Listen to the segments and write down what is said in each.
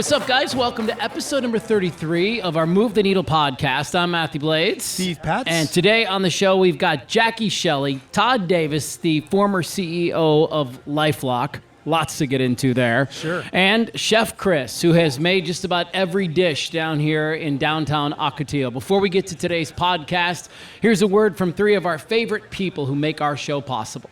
What's up, guys? Welcome to episode number 33 of our Move the Needle podcast. I'm Matthew Blades. Steve Patz. And today on the show, we've got Jackie Shelly, Todd Davis, the former CEO of LifeLock. Lots to get into there. Sure. And Chef Chris, who has made just about every dish down here in downtown Ocotillo. Before we get to today's podcast, here's a word from three of our favorite people who make our show possible.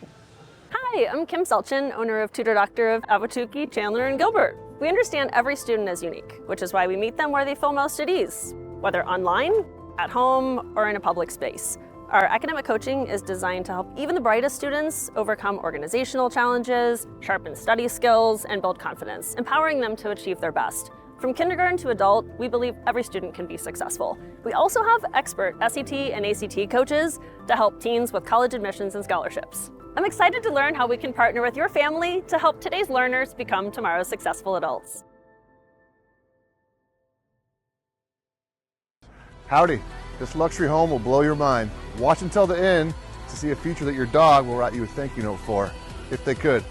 Hi, I'm Kim Selchin, owner of Tutor Doctor of Ahwatukee, Chandler, and Gilbert. We understand every student is unique, which is why we meet them where they feel most at ease, whether online, at home, or in a public space. Our academic coaching is designed to help even the brightest students overcome organizational challenges, sharpen study skills, and build confidence, empowering them to achieve their best. From kindergarten to adult, we believe every student can be successful. We also have expert SAT and ACT coaches to help teens with college admissions and scholarships. I'm excited to learn how we can partner with your family to help today's learners become tomorrow's successful adults. Howdy, this luxury home will blow your mind. Watch until the end to see a feature that your dog will write you a thank you note for, if they could.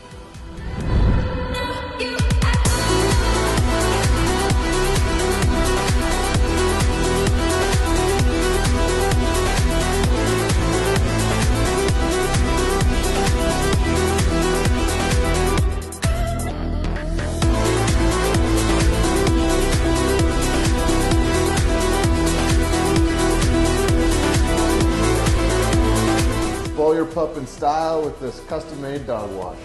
Spoil your pup in style with this custom-made dog wash.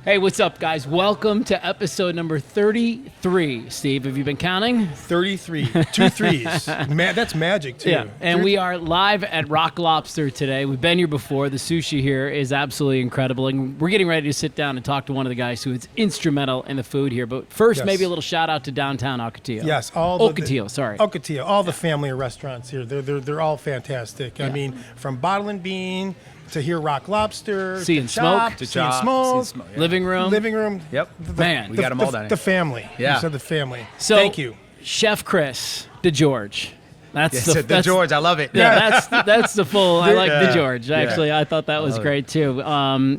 Hey, what's up, guys? Welcome to episode number 33. Steve, have you been counting? 33. 2 threes. That's magic, too. Yeah, and we are live at Rock Lobster today. We've been here before. The sushi here is absolutely incredible, and we're getting ready to sit down and talk to one of the guys who is instrumental in the food here. But first, Yes. maybe a little shout-out to downtown Ocotillo. Yes, Ocotillo, all the family restaurants here. They're all fantastic. Yeah. I mean, from Bottle and Bean to here Rock Lobster, Sea to and Chop, Smoke. to Sea and Smoke, yeah. Living room. Yep. Man. We got them all down here. The family. Yeah. You said the family. So, Thank you. Chef Chris DeGeorge. That's Yes, the George, I love it. Yeah, that's the full. I like DeGeorge. Actually, I thought that was love great too.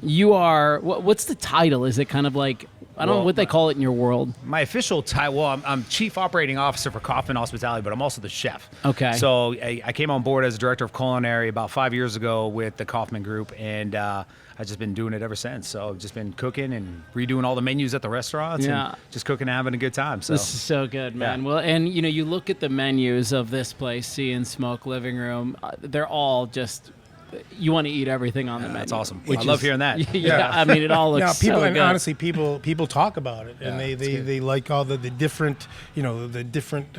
You are what's the title? Is it kind of like I don't know what they call it in your world? My official title, I'm Chief Operating Officer for Kaufman Hospitality, but I'm also the chef. Okay. So I came on board as Director of Culinary about 5 years ago with the Kaufman Group, and I've just been doing it ever since. So I've just been cooking and redoing all the menus at the restaurants and just cooking and having a good time. So This is so good, man. Yeah. Well, and you look at the menus of this place, Sea and Smoke Living Room, they're all just, you want to eat everything on the menu. that's awesome. which I love hearing that. Yeah, I mean, it all looks Now, people, so and good. honestly, people talk about it, and Yeah, they like all the different, the different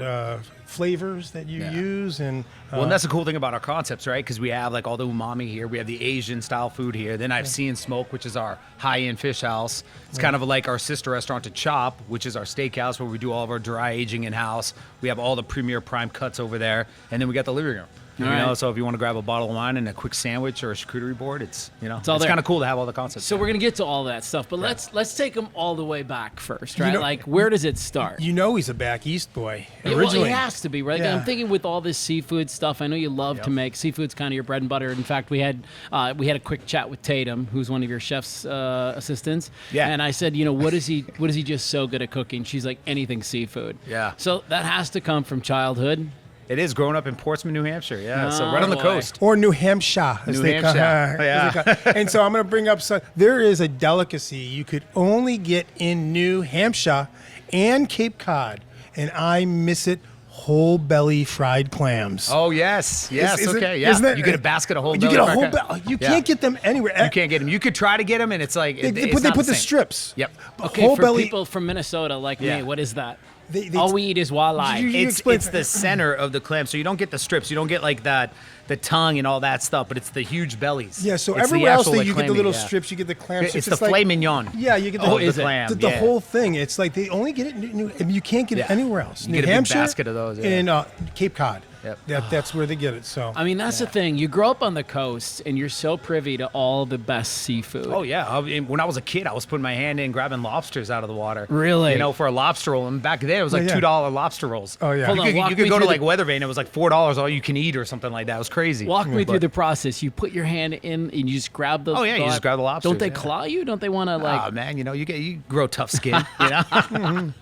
flavors that you use, and Well, and that's the cool thing about our concepts, right? Because we have like all the umami here. We have the Asian style food here. Then I have Sea and Smoke, which is our high-end fish house. It's kind of like our sister restaurant to Chop, which is our steakhouse where we do all of our dry aging in-house. We have all the premier prime cuts over there. And then we got the living room. You know, so if you want to grab a bottle of wine and a quick sandwich or a charcuterie board, it's all there. kind of cool to have all the concepts. So we're gonna get to all that stuff, but let's take them all the way back first, right? Like, where does it start? he's a back east boy Yeah, originally. well, it has to be, right? Yeah. I'm thinking with all this seafood stuff. I know you love to make seafood's kind of your bread and butter. In fact, we had a quick chat with Tatum, who's one of your chef's assistants. Yeah. And I said, what is he just so good at cooking? She's like, anything seafood. Yeah. So that has to come from childhood. It is growing up in Portsmouth, New Hampshire. Yeah, so right on the boy. coast. Or New Hampshire. As New they Hampshire. as they call- And so I'm going to bring up there is a delicacy you could only get in New Hampshire and Cape Cod, and I miss it. Whole belly fried clams. Oh yes, Is it- okay, yeah. isn't that- You get a basket of whole. You belly get a fried whole crab. belly. You Yeah. can't get them anywhere. You can't get them. You could try to get them, and it's like They put the same. strips. Yep. Okay, whole for belly. people from Minnesota like Yeah. me, what is that? They- All we eat is walleye. You It's explain- the center of the clam, so you don't get the strips. You don't get like that, the tongue and all that stuff, but it's the huge bellies. Yeah, so It's the everywhere else actual, like, you get the clammy, little yeah. strips, you get the clam strips. It's the like- filet mignon. Yeah, you get the, Oh, whole, is it? clam, the yeah. whole thing. It's like they only get it. And you can't get it Yeah. anywhere else. You New get a big Hampshire basket of those, yeah. and Cape Cod. Yep. That's where they get it. So I mean, that's the thing. You grow up on the coast, and you're so privy to all the best seafood. Oh yeah, when I was a kid, I was putting my hand in grabbing lobsters out of the water. Really? You know, for a lobster roll. And back then, it was like Yeah. $2 lobster rolls. Oh, yeah. Hold on, You walk could me go to through like Weathervane. It was like $4 all you can eat or something like that. It was crazy. Walk me through the process. You put your hand in, and you just grab the. Oh, yeah, you just grab the lobsters, Don't they yeah. claw you? Don't they want to like? Oh man, you know, you grow tough skin. You know.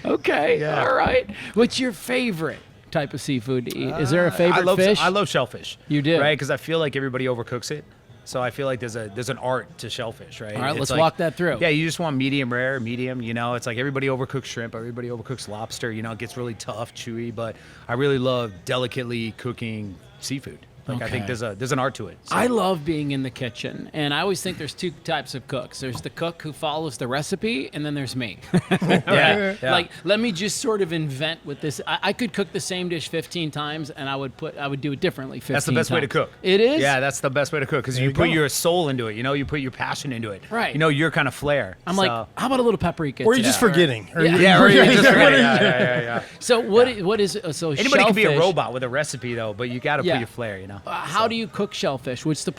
Okay, Yeah. all right. What's your favorite type of seafood to eat? Is there a favorite I love, fish? I love shellfish. You do? Right? Because I feel like everybody overcooks it. So I feel like there's an art to shellfish, right? All right, It's let's like- walk that through. Yeah, you just want medium rare, medium. You know, it's like everybody overcooks shrimp, everybody overcooks lobster. You know, it gets really tough, chewy. But I really love delicately cooking seafood. Like I think Okay. there's an art to it. So- I love being in the kitchen, and I always think there's two types of cooks. There's the cook who follows the recipe, and then there's me. yeah, yeah. Like, let me just sort of invent with this. I could cook the same dish 15 times, and I would do it differently 15 That's the best way to times. cook. It is? Yeah, that's the best way to cook because you you put go. your soul into it. You know, you put your passion into it. Right. You know, your kind of flair. I'm So- like, how about a little paprika? or you're today? just forgetting. Or Yeah. yeah, or you just forget it. Yeah. Yeah. So what is so Anybody can be a shellfish- robot with a recipe though, but you got to Yeah. put your flair. You know. How do you cook shellfish? What's the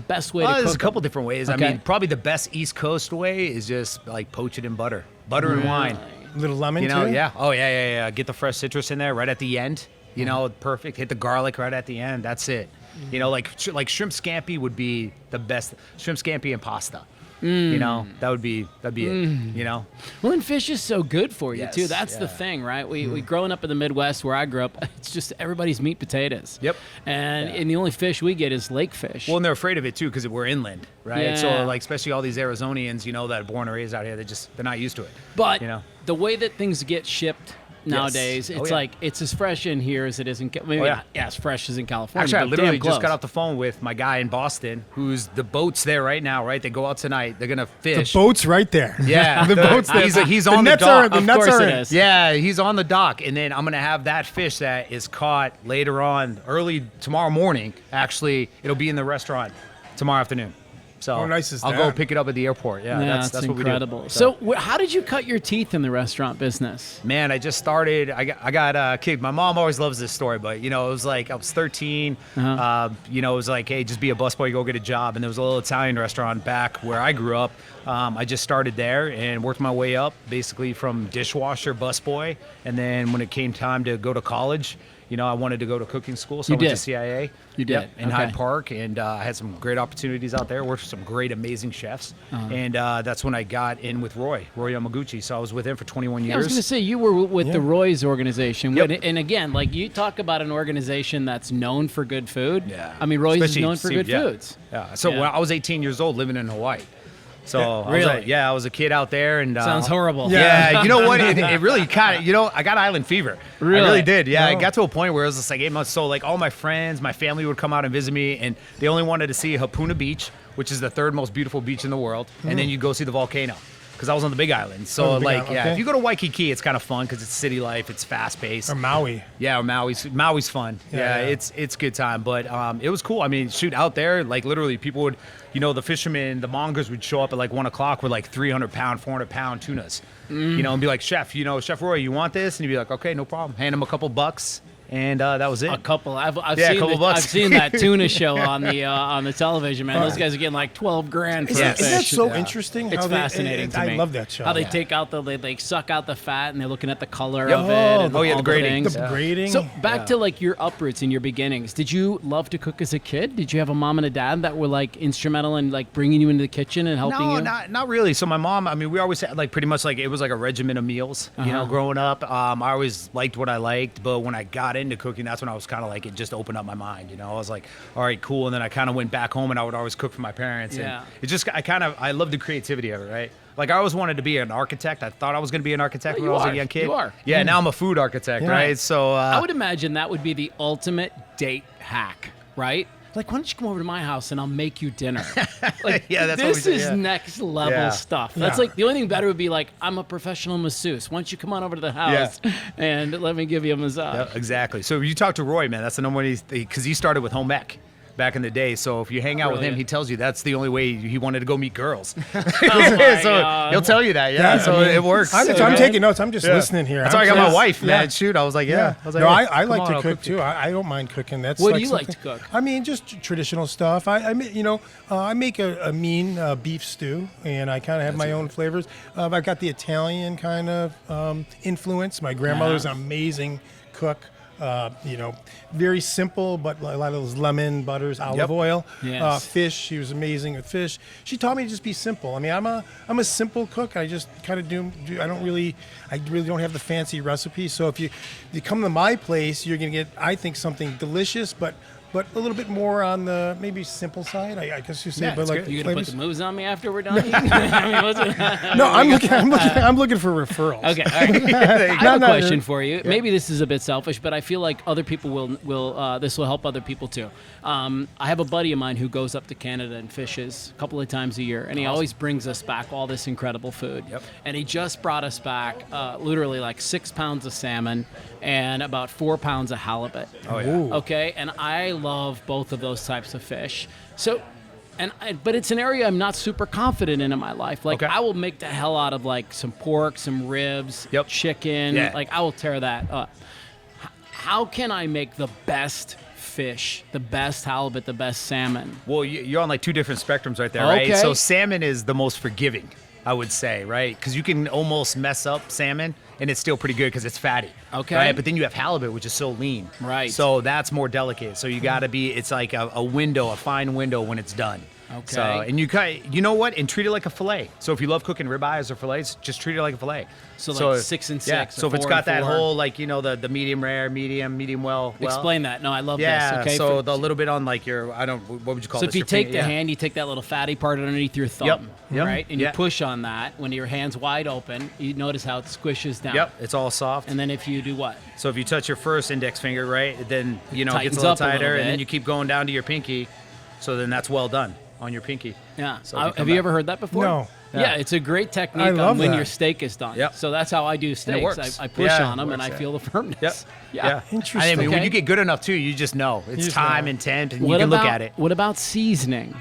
best way to cook? There's a couple them? different ways. Okay. I mean, probably the best East Coast way is just like poach it in butter and wine. Little lemon You know, too. yeah. Oh yeah. Get the fresh citrus in there right at the end. You know, perfect. Hit the garlic right at the end. That's it. You know, like shrimp scampi would be the best. Shrimp scampi and pasta. You know, that'd be it. You know. Well, and fish is so good for you Yes, too. That's the yeah. thing, right? We growing up in the Midwest where I grew up, it's just everybody's meat potatoes. Yep. And the only fish we get is lake fish. Well, and they're afraid of it too because we're inland, right? Yeah. So like, especially all these Arizonians, you know, that are born and raised out here, they're not used to it. but you know. the way that things get shipped nowadays, Oh, it's yeah. like it's as fresh in here as it is in. Maybe Oh, yeah. not as fresh as in California. Actually, I but literally damn just got close. off the phone with my guy in Boston, who's the boat's there right now, right? They go out tonight. They're gonna The fish. boat's right there. Yeah, the boat's there. He's the on the nets dock. Are, the Of nets course are it in. is. Yeah, he's on the dock, and then I'm gonna have that fish that is caught later on, early tomorrow morning. Actually, it'll be in the restaurant tomorrow afternoon. So How nice is I'll go that? pick it up at the airport. Yeah, Yeah, that's what incredible. we do. So, how did you cut your teeth in the restaurant business? Man, I just started. I got kicked. My mom always loves this story, but you know, it was like I was 13. You know, it was like, hey, just be a busboy, go get a job. And there was a little Italian restaurant back where I grew up. I just started there and worked my way up, basically from dishwasher, busboy, and then when it came time to go to college, you know, I wanted to go to cooking school, so You I went did. to CIA. You did. Yep, in Okay. Hyde Park, and I had some great opportunities out there. Worked with some great, amazing chefs, and that's when I got in with Roy Yamaguchi. So I was with him for 21 years. I was going to say you were with the Yeah. Roy's organization, Yep. and again, like you talk about an organization that's known for good food. Yeah. I mean Roy's Especially is known for good yeah. foods. Yeah. So Yeah. when I was 18 years old, living in Hawaii. So Really? I was a kid out there, and Sounds horrible. Yeah, you know what? It really kind of, you know, I got island fever. Really? I really did. Yeah, No. I got to a point where it was just like 8 months. So like all my friends, my family would come out and visit me, and they only wanted to see Hapuna Beach, which is the third most beautiful beach in the world, and then you go see the volcano. Because I was on the Big Island. So, Oh, the Big like, Island, yeah, okay. if you go to Waikiki, it's kind of fun because it's city life, it's fast paced. Or Maui. Yeah, Maui's fun. Yeah, yeah. It's good time. But it was cool. I mean, shoot, out there, like literally people would, you know, the fishermen, the mongers would show up at like 1 o'clock with like 300-pound, 400-pound tunas, you know, and be like, Chef, you know, Chef Roy, you want this? And he'd be like, okay, no problem. Hand him a couple bucks. And that was it. A couple. I've Yeah, a seen couple bucks. I've seen that tuna show on the television, man. Those guys are getting like 12 grand for a Isn't that fish. so Yeah. interesting? It's how they- fascinating to me. I love that show. How they take out they suck out the fat and they're looking at the color Yep. of it. And Oh, yeah, all the grading. things. the grading. So back to like your uproots and your beginnings. Did you love to cook as a kid? Did you have a mom and a dad that were like instrumental in like bringing you into the kitchen and helping No, you? not really. So my mom, I mean, we always had like pretty much like it was like a regimen of meals, you know, growing up. I always liked what I liked, but when I got into cooking, that's when I was kind of like, it just opened up my mind, you know. I was like, all right, cool. And then I kind of went back home and I would always cook for my parents. Yeah. And it just, I love the creativity of it, right? Like I always wanted to be an architect. I thought I was going to be an architect Well, when I you was are. a young kid. You are. Yeah, now I'm a food architect, Yeah. right? So I would imagine that would be the ultimate date hack, right? Like, why don't you come over to my house and I'll make you dinner? Like, Yeah, that's what this we do, is yeah. next level Yeah. stuff. That's Yeah. like the only thing better would be like, I'm a professional masseuse. Why don't you come on over to the house and let me give you a massage? Yeah, exactly. So you talk to Roy, man. That's the number one because he started with home ec. back in the day. So if you hang out with him, Brilliant. he tells you that's the only way he wanted to go meet girls. Oh my So God. he'll tell you that. Yeah. So it works. I'm taking notes. I'm just listening here. That's why I got my just- wife, man. Yeah. Shoot, I was like, yeah. I was like, No, hey, I come like on, to I'll cook you. too. I don't mind cooking. That's What do like you like something- to cook? I mean, just traditional stuff. I make a mean beef stew, and I kind of have my own flavors. I've got the Italian kind of influence. My grandmother's an amazing cook. Very simple, but a lot of those lemon, butters, olive oil. Yes. Fish. She was amazing with fish. She taught me to just be simple. I mean, I'm a simple cook. I just kind of do. I really don't have the fancy recipes. So if you come to my place, you're gonna get, I think, something delicious, but a little bit more on the maybe simple side. I guess you say, Yeah, but it's like good. You gonna put flavors. the moves on me after we're done? I mean, what's it? No, I'm looking for referrals. Okay, all right. I have a No, question for you. Maybe this is a bit selfish, but I feel like other people will this will help other people too. I have a buddy of mine who goes up to Canada and fishes a couple of times a year, and he always brings us back all this incredible food. Yep. And he just brought us back literally like 6 pounds of salmon and about 4 pounds of halibut. Oh, yeah. Okay, and I love both of those types of fish. So, but it's an area I'm not super confident in my life. Like Okay. I will make the hell out of like some pork, some ribs, Yep. chicken. Yeah. Like I will tear that up. How can I make the best fish, the best halibut, the best salmon? Well, you're on like two different spectrums right there, right? Okay. So salmon is the most forgiving, I would say, right? Because you can almost mess up salmon and it's still pretty good because it's fatty. Okay. Right? But then you have halibut, which is so lean. Right. So that's more delicate. So you got to be, it's like a window, a fine window when it's done. Okay. So, and you know what? And treat it like a fillet. So if you love cooking ribeyes or fillets, just treat it like a fillet. So like 6 and 6. Yeah. or So if it's 4 got and that 4. whole, like, the medium rare, medium well. Explain that. No, I love Yeah. this. Okay. So the little bit on like what would you call So this? if you Your take finger- the yeah. hand, you take that little fatty part underneath your thumb, Yep. right? And you Yeah. push on that. When your hand's wide open, you notice how it squishes down. Yep, it's all soft. And then if you do what? So if you touch your first index finger, right, then it gets Tightens a little up a little tighter, and bit. then you keep going down to your pinky. So then that's well done on your pinky. Yeah. So if you come Have you back- ever heard that before? No. Yeah, it's a great technique I on love when that. your steak is done. Yep. So that's how I do steaks. works. I push Yeah, on them it and I works, feel the firmness. Yep. Yeah. Interesting. I mean, when Okay. you get good enough too, you just know it's just time know. and temp, and What you can about, look at it. What about seasoning?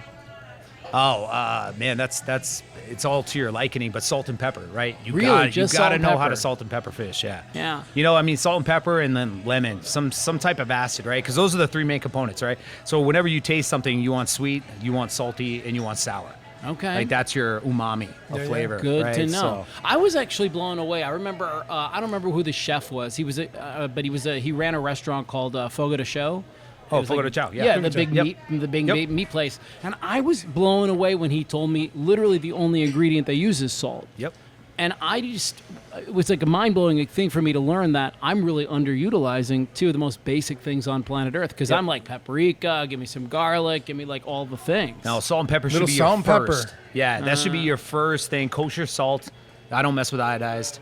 Oh, man, that's it's all to your liking, but salt and pepper, right? You Really? got Just you salt got to and know how pepper? to salt and pepper fish, yeah. Yeah. I mean, salt and pepper and then lemon, some type of acid, right? Because those are the three main components, right? So whenever you taste something, you want sweet, you want salty, and you want sour. Okay. Like that's your umami of yeah. flavor. Good right? to know. So- I was actually blown away. I remember. I don't remember who the chef was. He was, he ran a restaurant called Fogo de Chão. Oh, It was Fogo de Chão, yeah. Yeah, Fogo the de big Chão. meat, Yep. the big Yep. meat place. And I was blown away when he told me literally the only ingredient they use is salt. Yep. And it was like a mind-blowing thing for me to learn that I'm really underutilizing two of the most basic things on planet Earth. Because Yep. I'm like paprika, give me some garlic, give me like all the things. No, salt and pepper should Little be salt your and pepper. first. Yeah, that should be your first thing. Kosher salt. I don't mess with iodized,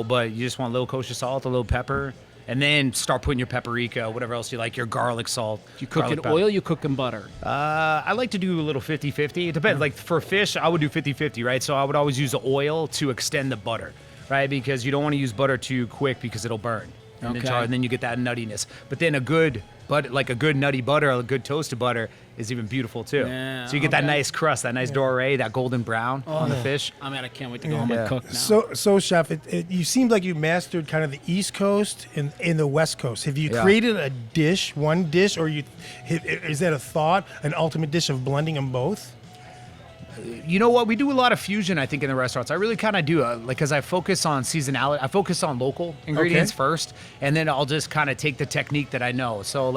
but you just want a little kosher salt, a little pepper, and then start putting your paprika, whatever else you like, your garlic salt. You cook garlic in pepper. oil, you cook in butter. I like to do a little 50-50. It depends. Like for fish, I would do 50-50, right? So I would always use the oil to extend the butter, right? Because you don't want to use butter too quick because it'll burn. And, Okay. and then you get that nuttiness. But then a good nutty butter, a good toasted butter is even beautiful too. Yeah, So you get that okay. nice crust, that nice doré, that golden brown on the fish. I mean, I can't wait to go home and cook now. So chef, you seemed like you mastered kind of the East Coast and the West Coast. Have you Yeah. created a dish, one dish, or is that a thought, an ultimate dish of blending them both? You know what? We do a lot of fusion, I think, in the restaurants. I really kind of do, because I focus on seasonality. I focus on local ingredients first, and then I'll just kind of take the technique that I know. So,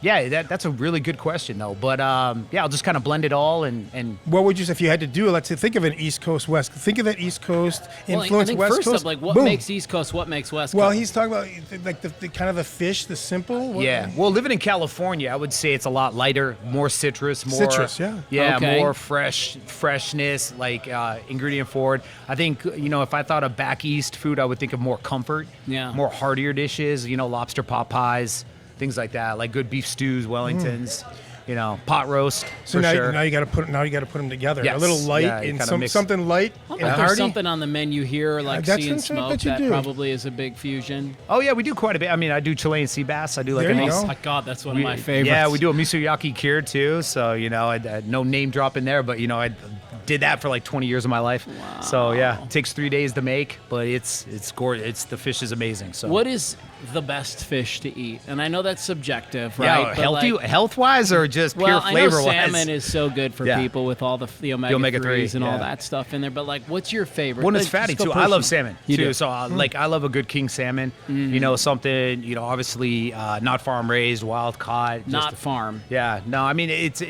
that's a really good question, though. But, I'll just kind of blend it all and What would you say if you had to do it? Let's say, think of an East Coast, West. Think of that East Coast Well, influence, I think West first Coast. up, like what Boom. makes East Coast, what makes West Well, Coast? he's talking about like the kind of the fish, the simple. Yeah. Well, living in California, I would say it's a lot lighter, more citrus, more Citrus, yeah. Yeah, Okay. more freshness, like ingredient forward. I think, if I thought of back east food, I would think of more comfort. Yeah. More heartier dishes, lobster pot pies, things like that, like good beef stews, Wellingtons. pot roast So for now, sure. now you got to put them together. A Yes. little light Yeah, you and kinda mix- something light. I and bet there's hearty. something on the menu here, like that's sea and what I smoke, bet you that do. probably is a big fusion. Oh yeah, we do quite a bit. I mean, I do Chilean sea bass. I do like There a you nice. go. My God, that's one of my favorites. Yeah, we do a misuyaki kir too. So I no name drop in there, but I did that for like 20 years of my life. Wow. So yeah, it takes 3 days to make, but it's gorgeous. The fish is amazing. So What is the best fish to eat? And I know that's subjective, right? Yeah, But health wise or just well, pure I know flavor wise? salmon is so good for Yeah. people with all the omega 3s and all yeah. that stuff in there. But like, what's your favorite? One is Like, fatty just go too. I love personal. salmon You too. do. So I love a good king salmon. Something obviously not farm raised, wild caught. Not farm. Yeah, no, I mean it's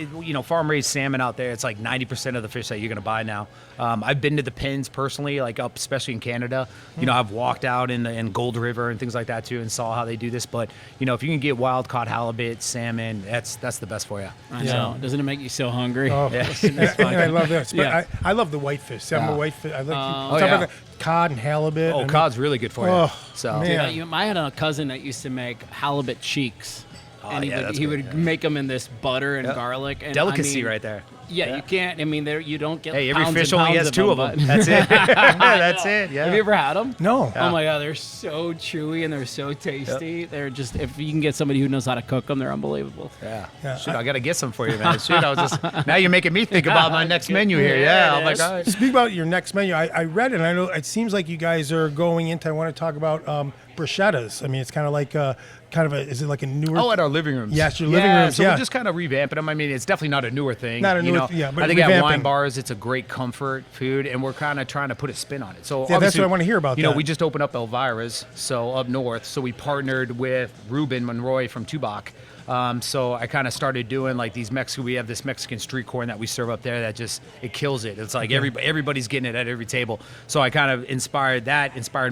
farm raised salmon out there. It's like 90% of the fish that you're gonna buy now. I've been to the pens personally, like up especially in Canada. I've walked out in Gold River and things like that too, and saw how they do this. But if you can get wild caught halibut, salmon, that's the best for you. I know. Doesn't it make you so hungry? Oh, and I love this. But Yeah. I love the whitefish. Salmon Yeah. whitefish. I like Oh, talk yeah. about the cod and halibut. Oh, and- cod's really good for you. Oh, So man. Dude, I had a cousin that used to make halibut cheeks. And yeah, that's he good, would yeah. make them in this butter and Yep. garlic. And delicacy I mean, right there. Yeah, you can't. I mean, you don't get. Hey, every pounds fish and only pounds has two of them. but- That's it. That's I know. it. Yeah. Have you ever had them? No. Oh my God, they're so chewy and they're so tasty. They're just, if you can get somebody who knows how to cook them, they're unbelievable. Yeah. Shoot, I gotta get some for you, man. Shoot, now you're making me think about my next menu here. Yeah, Yeah. it Oh my is. God. Speak about your next menu. I read it, and I know it seems like you guys are going into. I want to talk about bruschettas. I mean, it's kind of like is it like a newer? Oh, at our living rooms. Yes, your living rooms, So yeah. we're just kind of revamping them. I mean, it's definitely not a newer thing. Not a you newer know? thing, yeah, but I think at wine revamping. bars, it's a great comfort food, and we're kind of trying to put a spin on it. So that's obviously, what I wanna hear about You know, that. we just opened up Elvira's, so up north. So we partnered with Ruben Monroy from Tubac. So I kind of started doing like these Mexican. We have this Mexican street corn that we serve up there that just it kills it. It's like everybody's getting it at every table. So I kind of inspired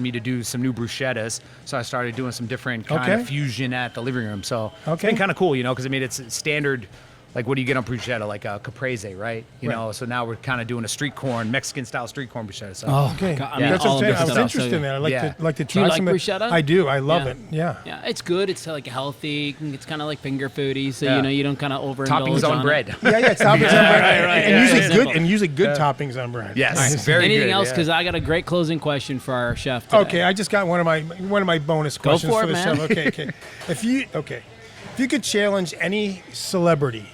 me to do some new bruschettas. So I started doing some different kind Okay. of fusion at the living room. So it's Okay. been kind of cool, you know, because I mean it's standard. Like, what do you get on bruschetta? Like a caprese, right? You know, so now we're kind of doing a street corn, Mexican-style street corn bruschetta. So. Okay, God, I mean, that's all what I'm saying. of this I was stuff, interested so- in that. I'd like Yeah. to Do you try like some. bruschetta? I do. I love Yeah. it. Yeah. Yeah, it's good. It's like healthy. It's kind of like finger foody, so Yeah. you know you don't kind of overindulge Toppings on it. bread. Yeah, it's toppings on bread, right, and yeah, usually yeah. good Simple. and usually good toppings on bread. Yes, Nice. very Anything good, else? yeah. Because I got a great closing question for our chef today. Okay, I just got one of my bonus Go questions for it, the man. chef. Okay. If you could challenge any celebrity,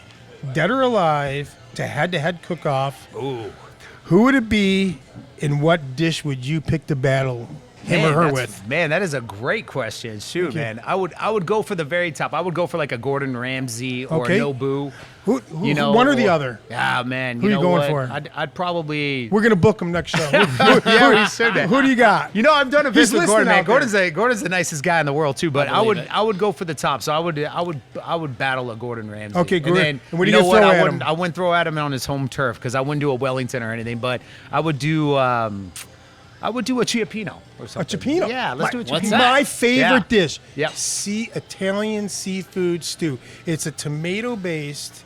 dead or alive, to head-to-head cook-off, who would it be, and what dish would you pick to battle him or her with? Man, that is a great question. Shoot, man. I would go for the very top. I would go for like a Gordon Ramsay or Okay. Nobu. Who, You know, one or the other? Yeah, man. Who you you know going what? for? I'd probably. We're gonna book him next show. Yeah, we said that. Who do you got? You know, I've done a He's visit with Gordon. listening Man. out there. Gordon's the nicest guy in the world too. But I believe would it. I would go for the top. So I would battle a Gordon Ramsay. Okay, and good. then, And what are you you know gonna throw what? at him? I wouldn't throw at him on his home turf because I wouldn't do a Wellington or anything. But I would do I would do a Chiappino or A something. cipino. Yeah, let's do a What's Chiappino. that? My favorite dish. Yep. Italian seafood stew. It's a tomato based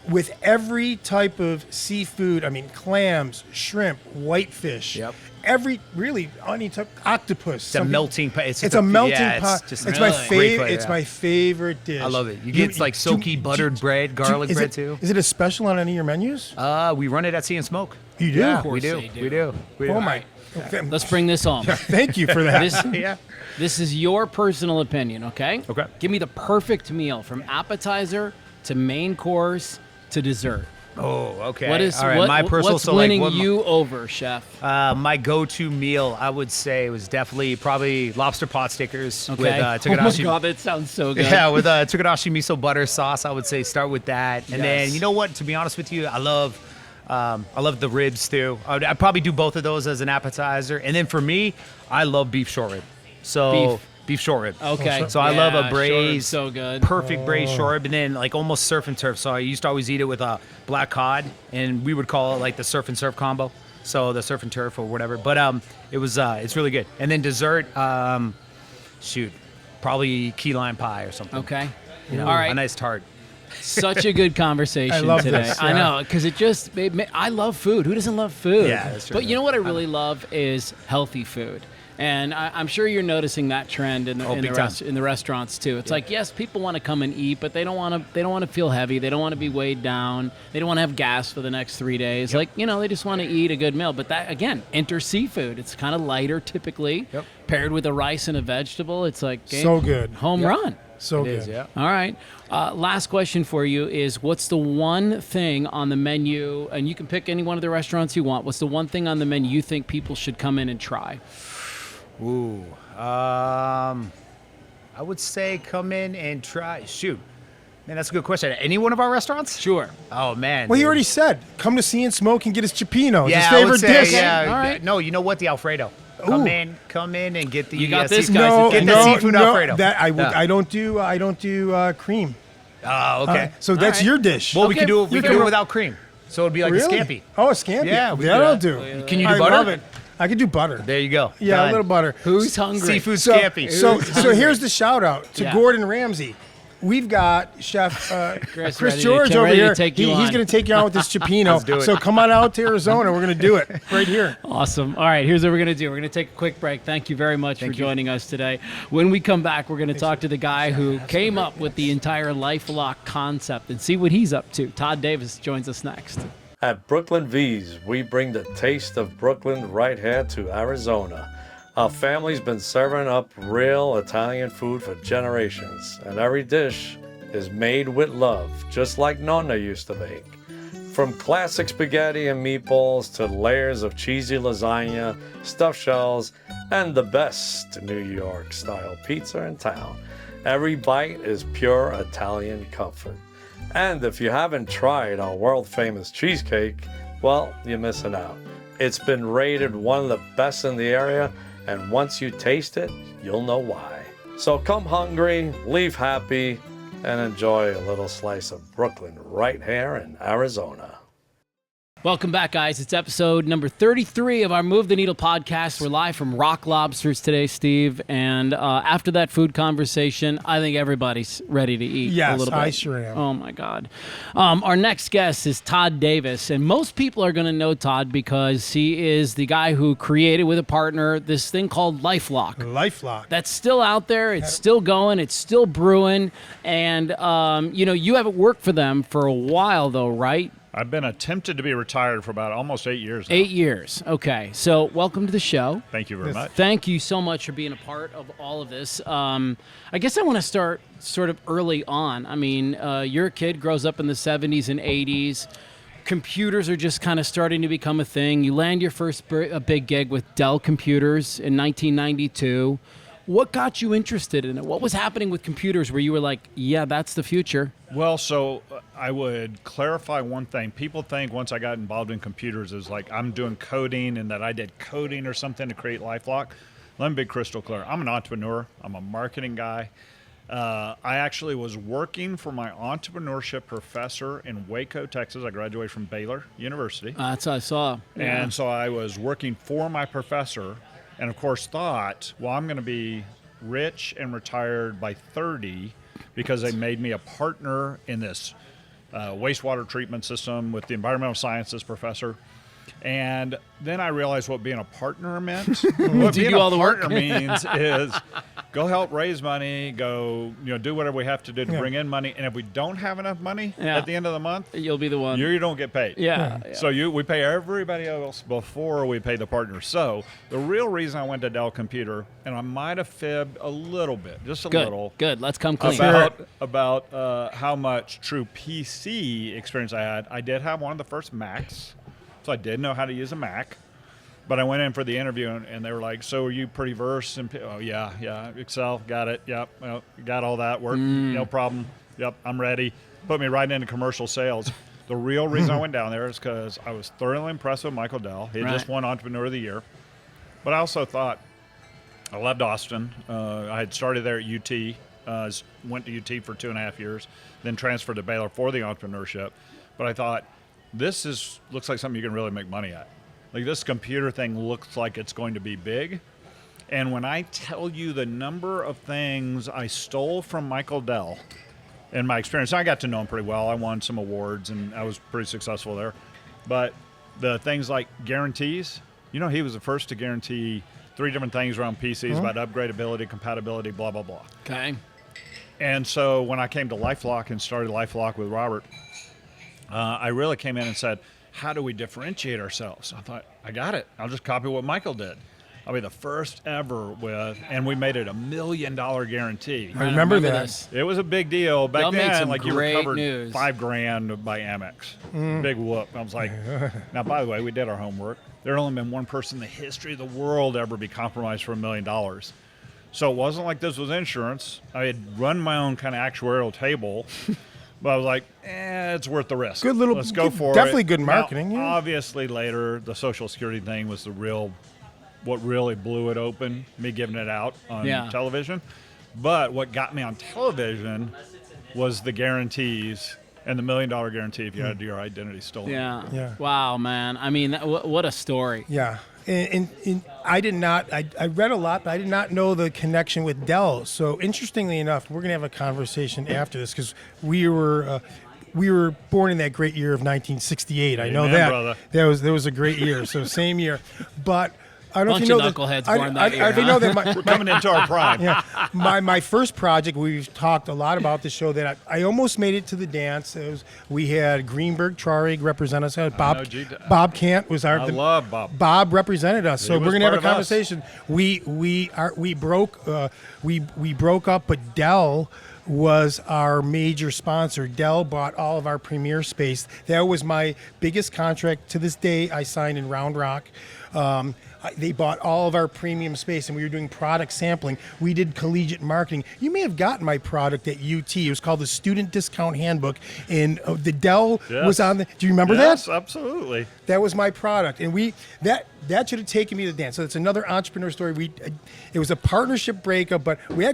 with every type of seafood. I mean, clams, shrimp, whitefish. Yep. Any type octopus. It's a melting pot. It's a melting pot. It's, just It's really my great favorite. flavor, It's yeah. my favorite dish. I love it. You get like soaky buttered bread, garlic bread too. Is it a special on any of your menus? We run it at Sea and Smoke. You do? Yeah, Of we course do. they do. We do. We do. Oh my! Let's bring this home. Thank you for that. This, Yeah. this is your personal opinion, okay? Okay. Give me the perfect meal from appetizer to main course to dessert. Oh, okay. What is all right? what, My personal. what's so like, winning what my- you over, chef? My go-to meal, I would say, was definitely probably lobster pot stickers Okay. with Oh my Togarashi. God, that sounds so good. Yeah, with Togarashi miso butter sauce. I would say start with that, and then Yes. you know what? To be honest with you, I love the ribs too. I'd probably do both of those as an appetizer, and then for me, I love beef short rib. So beef short rib. Okay. So I love Yeah, a short rib's braised, so good. perfect braised short rib, and then like almost surf and turf. So I used to always eat it with a black cod, and we would call it like the surf and surf combo. So the surf and turf or whatever. But it's really good. And then dessert, probably key lime pie or something. Okay. You know, All right. a nice tart. Such a good conversation I love today. this, I yeah. know, because I love food. Who doesn't love food? Yeah, that's true, But you man. know what I really love is healthy food. And I'm sure you're noticing that trend in the restaurants too. It's like, yes, people want to come and eat, but they don't want to feel heavy. They don't want to be weighed down. They don't want to have gas for the next 3 days. Like, they just want to eat a good meal. But that, again, enter seafood. It's kind of lighter typically, paired with a rice and a vegetable. It's like so good. Home run. So good. Is, yeah. All right. Last question for you is, what's the one thing on the menu, and you can pick any one of the restaurants you want, what's the one thing on the menu you think people should come in and try? Ooh. I would say come in and try. Shoot. Man, that's a good question. Any one of our restaurants? Sure. Oh, man. Well, he already said, come to See and Smoke and get his cipino. Yeah, his I favorite would say, dish. yeah. All right. No, you know what? The Alfredo. Come in and get the. You got this, seafood. guys. Get the seafood Alfredo. That I don't do cream. Oh, okay. So that's right. your dish. Well, we Okay. can do it. We You can can- do it without cream. So it'd be like Really? a scampi. Oh, a scampi. Yeah, we can that do I'll that. do. Can you do I butter? love it. I could do butter. There you go. Yeah, Done. a little butter. Who's hungry? Seafood So, scampi. so here's the shout out to Yeah. Gordon Ramsay. We've got Chef Chris, Chris ready George to over here. take you He's on. going to take you on with this cipino. do it. So come on out to Arizona. We're going to do it right here. Awesome. All right, here's what we're going to do. We're going to take a quick break. Thank you very much for joining us today. When we come back, we're going to talk to the guy who came up with the entire LifeLock concept and see what he's up to. Todd Davis joins us next. At Brooklyn V's, we bring the taste of Brooklyn right here to Arizona. Our family's been serving up real Italian food for generations, and every dish is made with love, just like Nonna used to make. From classic spaghetti and meatballs to layers of cheesy lasagna, stuffed shells, and the best New York-style pizza in town, every bite is pure Italian comfort. And if you haven't tried our world-famous cheesecake, well, you're missing out. It's been rated one of the best in the area, and once you taste it, you'll know why. So come hungry, leave happy, and enjoy a little slice of Brooklyn right here in Arizona. Welcome back, guys. It's episode number 33 of our Move the Needle podcast. We're live from Rock Lobsters today, Steve. And after that food conversation, I think everybody's ready to eat a Yes, little bit. I sure am. Oh, my God. Our next guest is Todd Davis. And most people are going to know Todd because he is the guy who created with a partner this thing called LifeLock. LifeLock. That's still out there. It's still going. It's still brewing. And, you haven't worked for them for a while, though, right? I've been attempted to be retired for about almost 8 years now. 8 years. Okay. So welcome to the show. Thank you very much. Thank you so much for being a part of all of this. I guess I want to start sort of early on. I mean, your kid grows up in the 70s and 80s. Computers are just kind of starting to become a thing. You land your first a big gig with Dell Computers in 1992. What got you interested in it? What was happening with computers where you were like, yeah, that's the future? Well, so I would clarify one thing. People think once I got involved in computers is like I'm doing coding and that I did coding or something to create LifeLock. Let me be crystal clear. I'm an entrepreneur. I'm a marketing guy. I actually was working for my entrepreneurship professor in Waco, Texas. I graduated from Baylor University. That's what I saw. Yeah. And so I was working for my professor and, of course, thought, well, I'm going to be rich and retired by 30 because they made me a partner in this wastewater treatment system with the environmental sciences professor. And then I realized what being a partner meant. What being do a all the work? partner means is go help raise money, go do whatever we have to do to bring in money. And if we don't have enough money at the end of the month, You'll be the one. you don't get paid. Yeah. So we pay everybody else before we pay the partner. So the real reason I went to Dell Computer, and I might have fibbed a little bit, just a little, Good. Let's come clean. about how much true PC experience I had. I did have one of the first Macs, so I did know how to use a Mac. But I went in for the interview, and they were like, "So are you pretty versed in?" Oh yeah, Excel, got it. Yep, well, got all that work, no problem. Yep, I'm ready. Put me right into commercial sales. The real reason I went down there is because I was thoroughly impressed with Michael Dell. He had just won Entrepreneur of the Year. But I also thought, I loved Austin. I had started there at UT, went to UT for 2.5 years, then transferred to Baylor for the entrepreneurship. But I thought, looks like something you can really make money at. Like this computer thing looks like it's going to be big. And when I tell you the number of things I stole from Michael Dell in my experience, I got to know him pretty well. I won some awards and I was pretty successful there. But the things like guarantees, he was the first to guarantee 3 different things around PCs about upgradability, compatibility, blah, blah, blah. Okay. And so when I came to LifeLock and started LifeLock with Robert, I really came in and said, how do we differentiate ourselves? I thought, I got it. I'll just copy what Michael did. I'll be the first ever with, and we made it $1 million guarantee. I remember that. This. It was a big deal back Y'all made then. some Like you great recovered news. $5,000 by Amex. Big whoop. I was like, now by the way, we did our homework. There had only been one person in the history of the world to ever be compromised for $1 million. So it wasn't like this was insurance. I had run my own kind of actuarial table, but I was like, it's worth the risk. Good little, Let's go for definitely it. good marketing. Now, yeah. obviously later, the Social Security thing was what really blew it open, me giving it out on television. But what got me on television was the guarantees and the $1 million guarantee if you had your identity stolen. Yeah. Wow, man. I mean, what a story. Yeah. And I did not, I read a lot, but I did not know the connection with Dell. So interestingly enough, we're going to have a conversation after this because we were born in that great year of 1968. I know Amen, that. brother. That was a great year. So same year. But I don't know if Bunch you know of that, knuckleheads born that year, I know that We're coming into our prime. yeah, my first project, we've talked a lot about the show that I almost made it to the dance. We had Greenberg Trarig represent us. Bob Cant was our. I love Bob. Bob represented us, so He we're was gonna have a part of us. conversation. We broke up, but Dell was our major sponsor. Dell bought all of our premier space. That was my biggest contract to this day. I signed in Round Rock. They bought all of our premium space, and we were doing product sampling. We did collegiate marketing. You may have gotten my product at UT. It was called the Student Discount Handbook, and the Dell was on the. Do you remember that? Yes, absolutely. That was my product, and that should have taken me to the dance. So it's another entrepreneur story. It was a partnership breakup, but we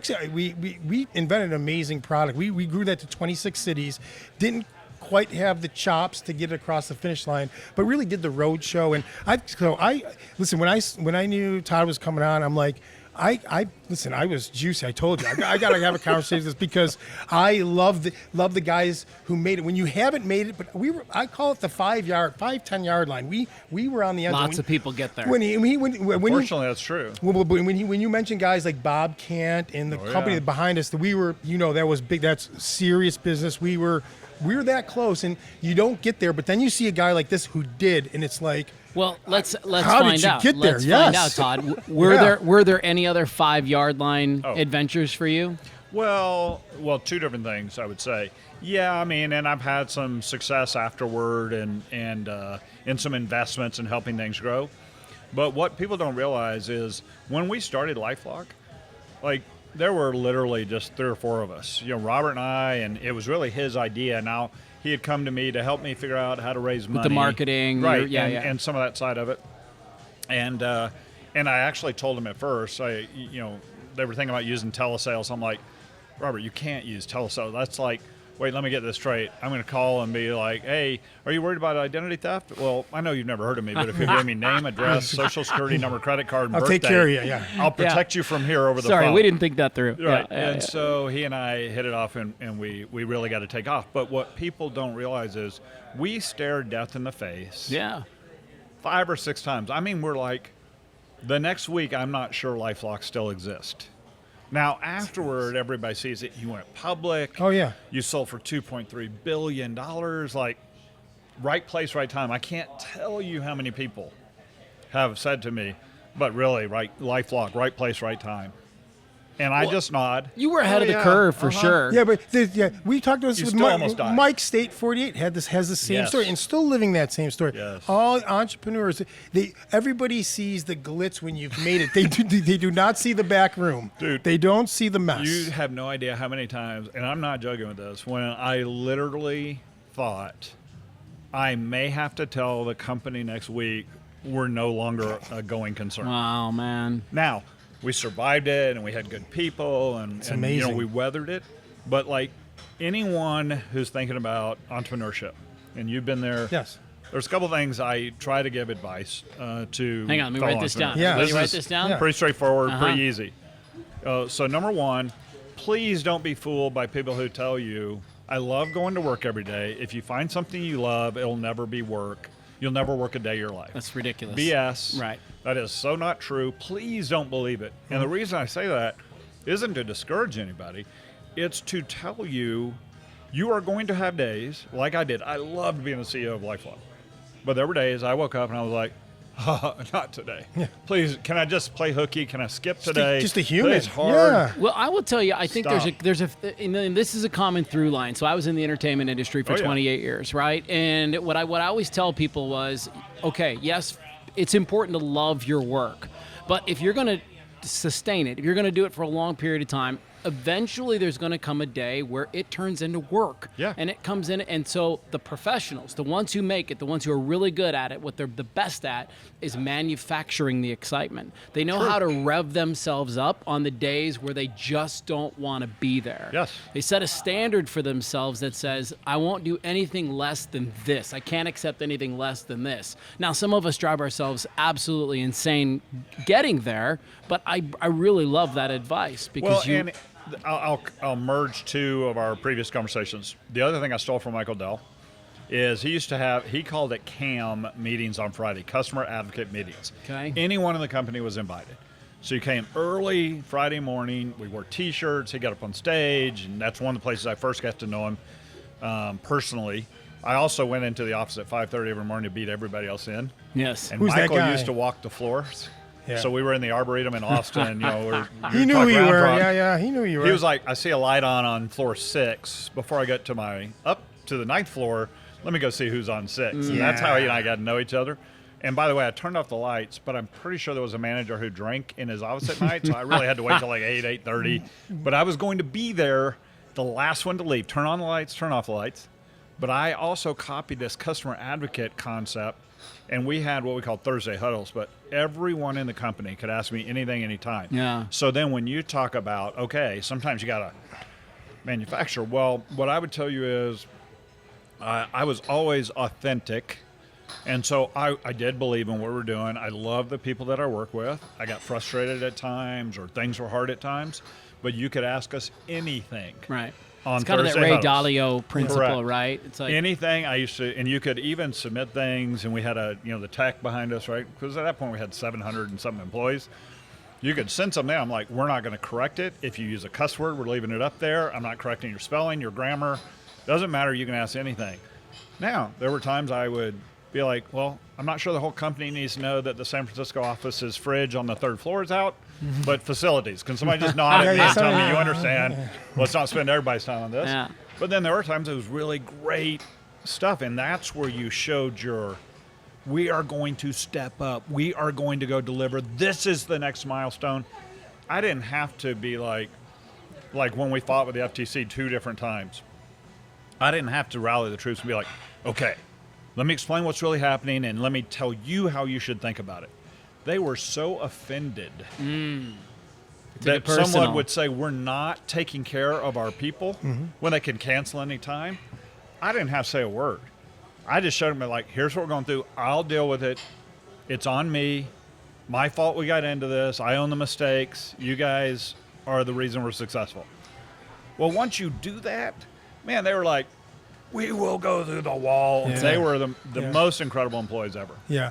invented an amazing product. We grew that to 26 cities. Didn't quite have the chops to get it across the finish line, but really did the road show. And I listen, when I knew Todd was coming on, I'm like, I was juicy. I told you, I got to have a conversation with this because I love the guys who made it. When you haven't made it, but I call it the 5-10 yard line. We were on the end. Lots of people get there. Unfortunately, that's true. When you mention guys like Bob Cant and the company behind us, that we were, that was big. That's serious business. We were that close, and you don't get there. But then you see a guy like this who did, and it's like, well, let's how find did you out. get there? Let's Yes. find out, Todd. Were there any other 5-yard line adventures for you? Well, 2 different things I would say. Yeah, I mean, and I've had some success afterward, and in some investments and helping things grow. But what people don't realize is when we started LifeLock, like, there were literally just 3 or 4 of us. Robert and I, and it was really his idea. Now, he had come to me to help me figure out how to raise money. With the marketing. Right, and some of that side of it. And I actually told him at first, they were thinking about using telesales. I'm like, Robert, you can't use telesales. That's like, wait, let me get this straight. I'm going to call and be like, hey, are you worried about identity theft? Well, I know you've never heard of me, but if you give me name, address, social security number, credit card, and I'll birthday, take care of you, yeah. I'll protect you from here over the Sorry, phone. we didn't think that through. Right. Yeah. So he and I hit it off, and we really got to take off. But what people don't realize is we stared death in the face 5 or 6 times. I mean, we're like, the next week, I'm not sure LifeLock still exists. Now, afterward, everybody sees it. You went public. Oh, yeah. You sold for $2.3 billion. Like, right place, right time. I can't tell you how many people have said to me, but really, right, LifeLock, right place, right time. And I just nod. You were ahead of the curve for sure. Yeah, but we talked about this You with still almost died. Mike State 48 has the same Yes. story and still living that same story. Yes. All entrepreneurs, everybody sees the glitz when you've made it. They do not see the back room. Dude, they don't see the mess. You have no idea how many times, and I'm not joking with this, when I literally thought I may have to tell the company next week we're no longer a going concern. Wow, man. Now, we survived it, and we had good people, and amazing. we weathered it. But like anyone who's thinking about entrepreneurship, and you've been there, Yes. there's a couple things I try to give advice to. Hang on, let me fellow write this down. entrepreneurs. Yeah, Will you this write is- this down? yeah. Pretty straightforward, Uh-huh. pretty easy. So number 1, please don't be fooled by people who tell you, I love going to work every day. If you find something you love, it'll never be work. you'll never work a day of your life. That's ridiculous. BS. Right. That is so not true. Please don't believe it. And the reason I say that isn't to discourage anybody. It's to tell you, you are going to have days like I did. I loved being the CEO of LifeLock. But there were days I woke up and I was like, not today. Yeah. Please, can I just play hooky? Can I skip today? Just a human. Today's hard. Yeah. Well, I will tell you, I think Stop. and this is a common through line. So I was in the entertainment industry for 28 years, right? And what I always tell people was, okay, yes, it's important to love your work, but if you're going to sustain it, if you're going to do it for a long period of time, eventually there's going to come a day where it turns into work. Yeah. And it comes in. And so the professionals, the ones who make it, the ones who are really good at it, what they're the best at is manufacturing the excitement. They know how to rev themselves up on the days where they just don't want to be there. Yes. They set a standard for themselves that says, I won't do anything less than this. I can't accept anything less than this. Now, some of us drive ourselves absolutely insane getting there, but I really love that advice because I'll merge two of our previous conversations. The other thing I stole from Michael Dell is he called it CAM meetings on Friday, customer advocate meetings. Okay. Anyone in the company was invited. So you came early Friday morning. We wore T-shirts. He got up on stage, and that's one of the places I first got to know him personally. I also went into the office at 5:30 every morning to beat everybody else in. Yes. And Who's that Michael guy? used to walk the floors. Yeah. So we were in the Arboretum in Austin. He knew who you were. Yeah, he knew who you were. He was like, I see a light on floor 6. Before I get to up to the 9th floor, let me go see who's on 6. And that's how he and I got to know each other. And by the way, I turned off the lights, but I'm pretty sure there was a manager who drank in his office at night, so I really had to wait till like 8:30. But I was going to be there, the last one to leave. Turn on the lights, turn off the lights. But I also copied this customer advocate concept, and we had what we call Thursday huddles, but everyone in the company could ask me anything, anytime. Yeah. So then when you talk about, okay, sometimes you got to manufacture. Well, what I would tell you is I was always authentic. And so I did believe in what we're doing. I love the people that I work with. I got frustrated at times or things were hard at times, but you could ask us anything. Right. On It's kind of that Thursday Ray huddles. Dalio principle, Correct. right? It's like Anything I used to, and you could even submit things, and we had the tech behind us, right? Because at that point we had 700 and something employees. You could send something. I'm like, we're not going to correct it. If you use a cuss word, we're leaving it up there. I'm not correcting your spelling, your grammar. Doesn't matter. You can ask anything. Now, there were times I would be like, well, I'm not sure the whole company needs to know that the San Francisco office's fridge on the 3rd floor is out, but facilities. Can somebody just nod at me and tell me you understand? Let's not spend everybody's time on this. Yeah. But then there were times it was really great stuff, and that's where you showed we are going to step up. We are going to go deliver. This is the next milestone. I didn't have to be like when we fought with the FTC 2 different times. I didn't have to rally the troops and be like, okay, let me explain what's really happening and let me tell you how you should think about it. They were so offended that someone would say, we're not taking care of our people when they can cancel any time. I didn't have to say a word. I just showed them, like, here's what we're going through. I'll deal with it. It's on me. My fault we got into this. I own the mistakes. You guys are the reason we're successful. Well, once you do that, man, they were like, we will go through the wall. Yeah. They were the most incredible employees ever. Yeah,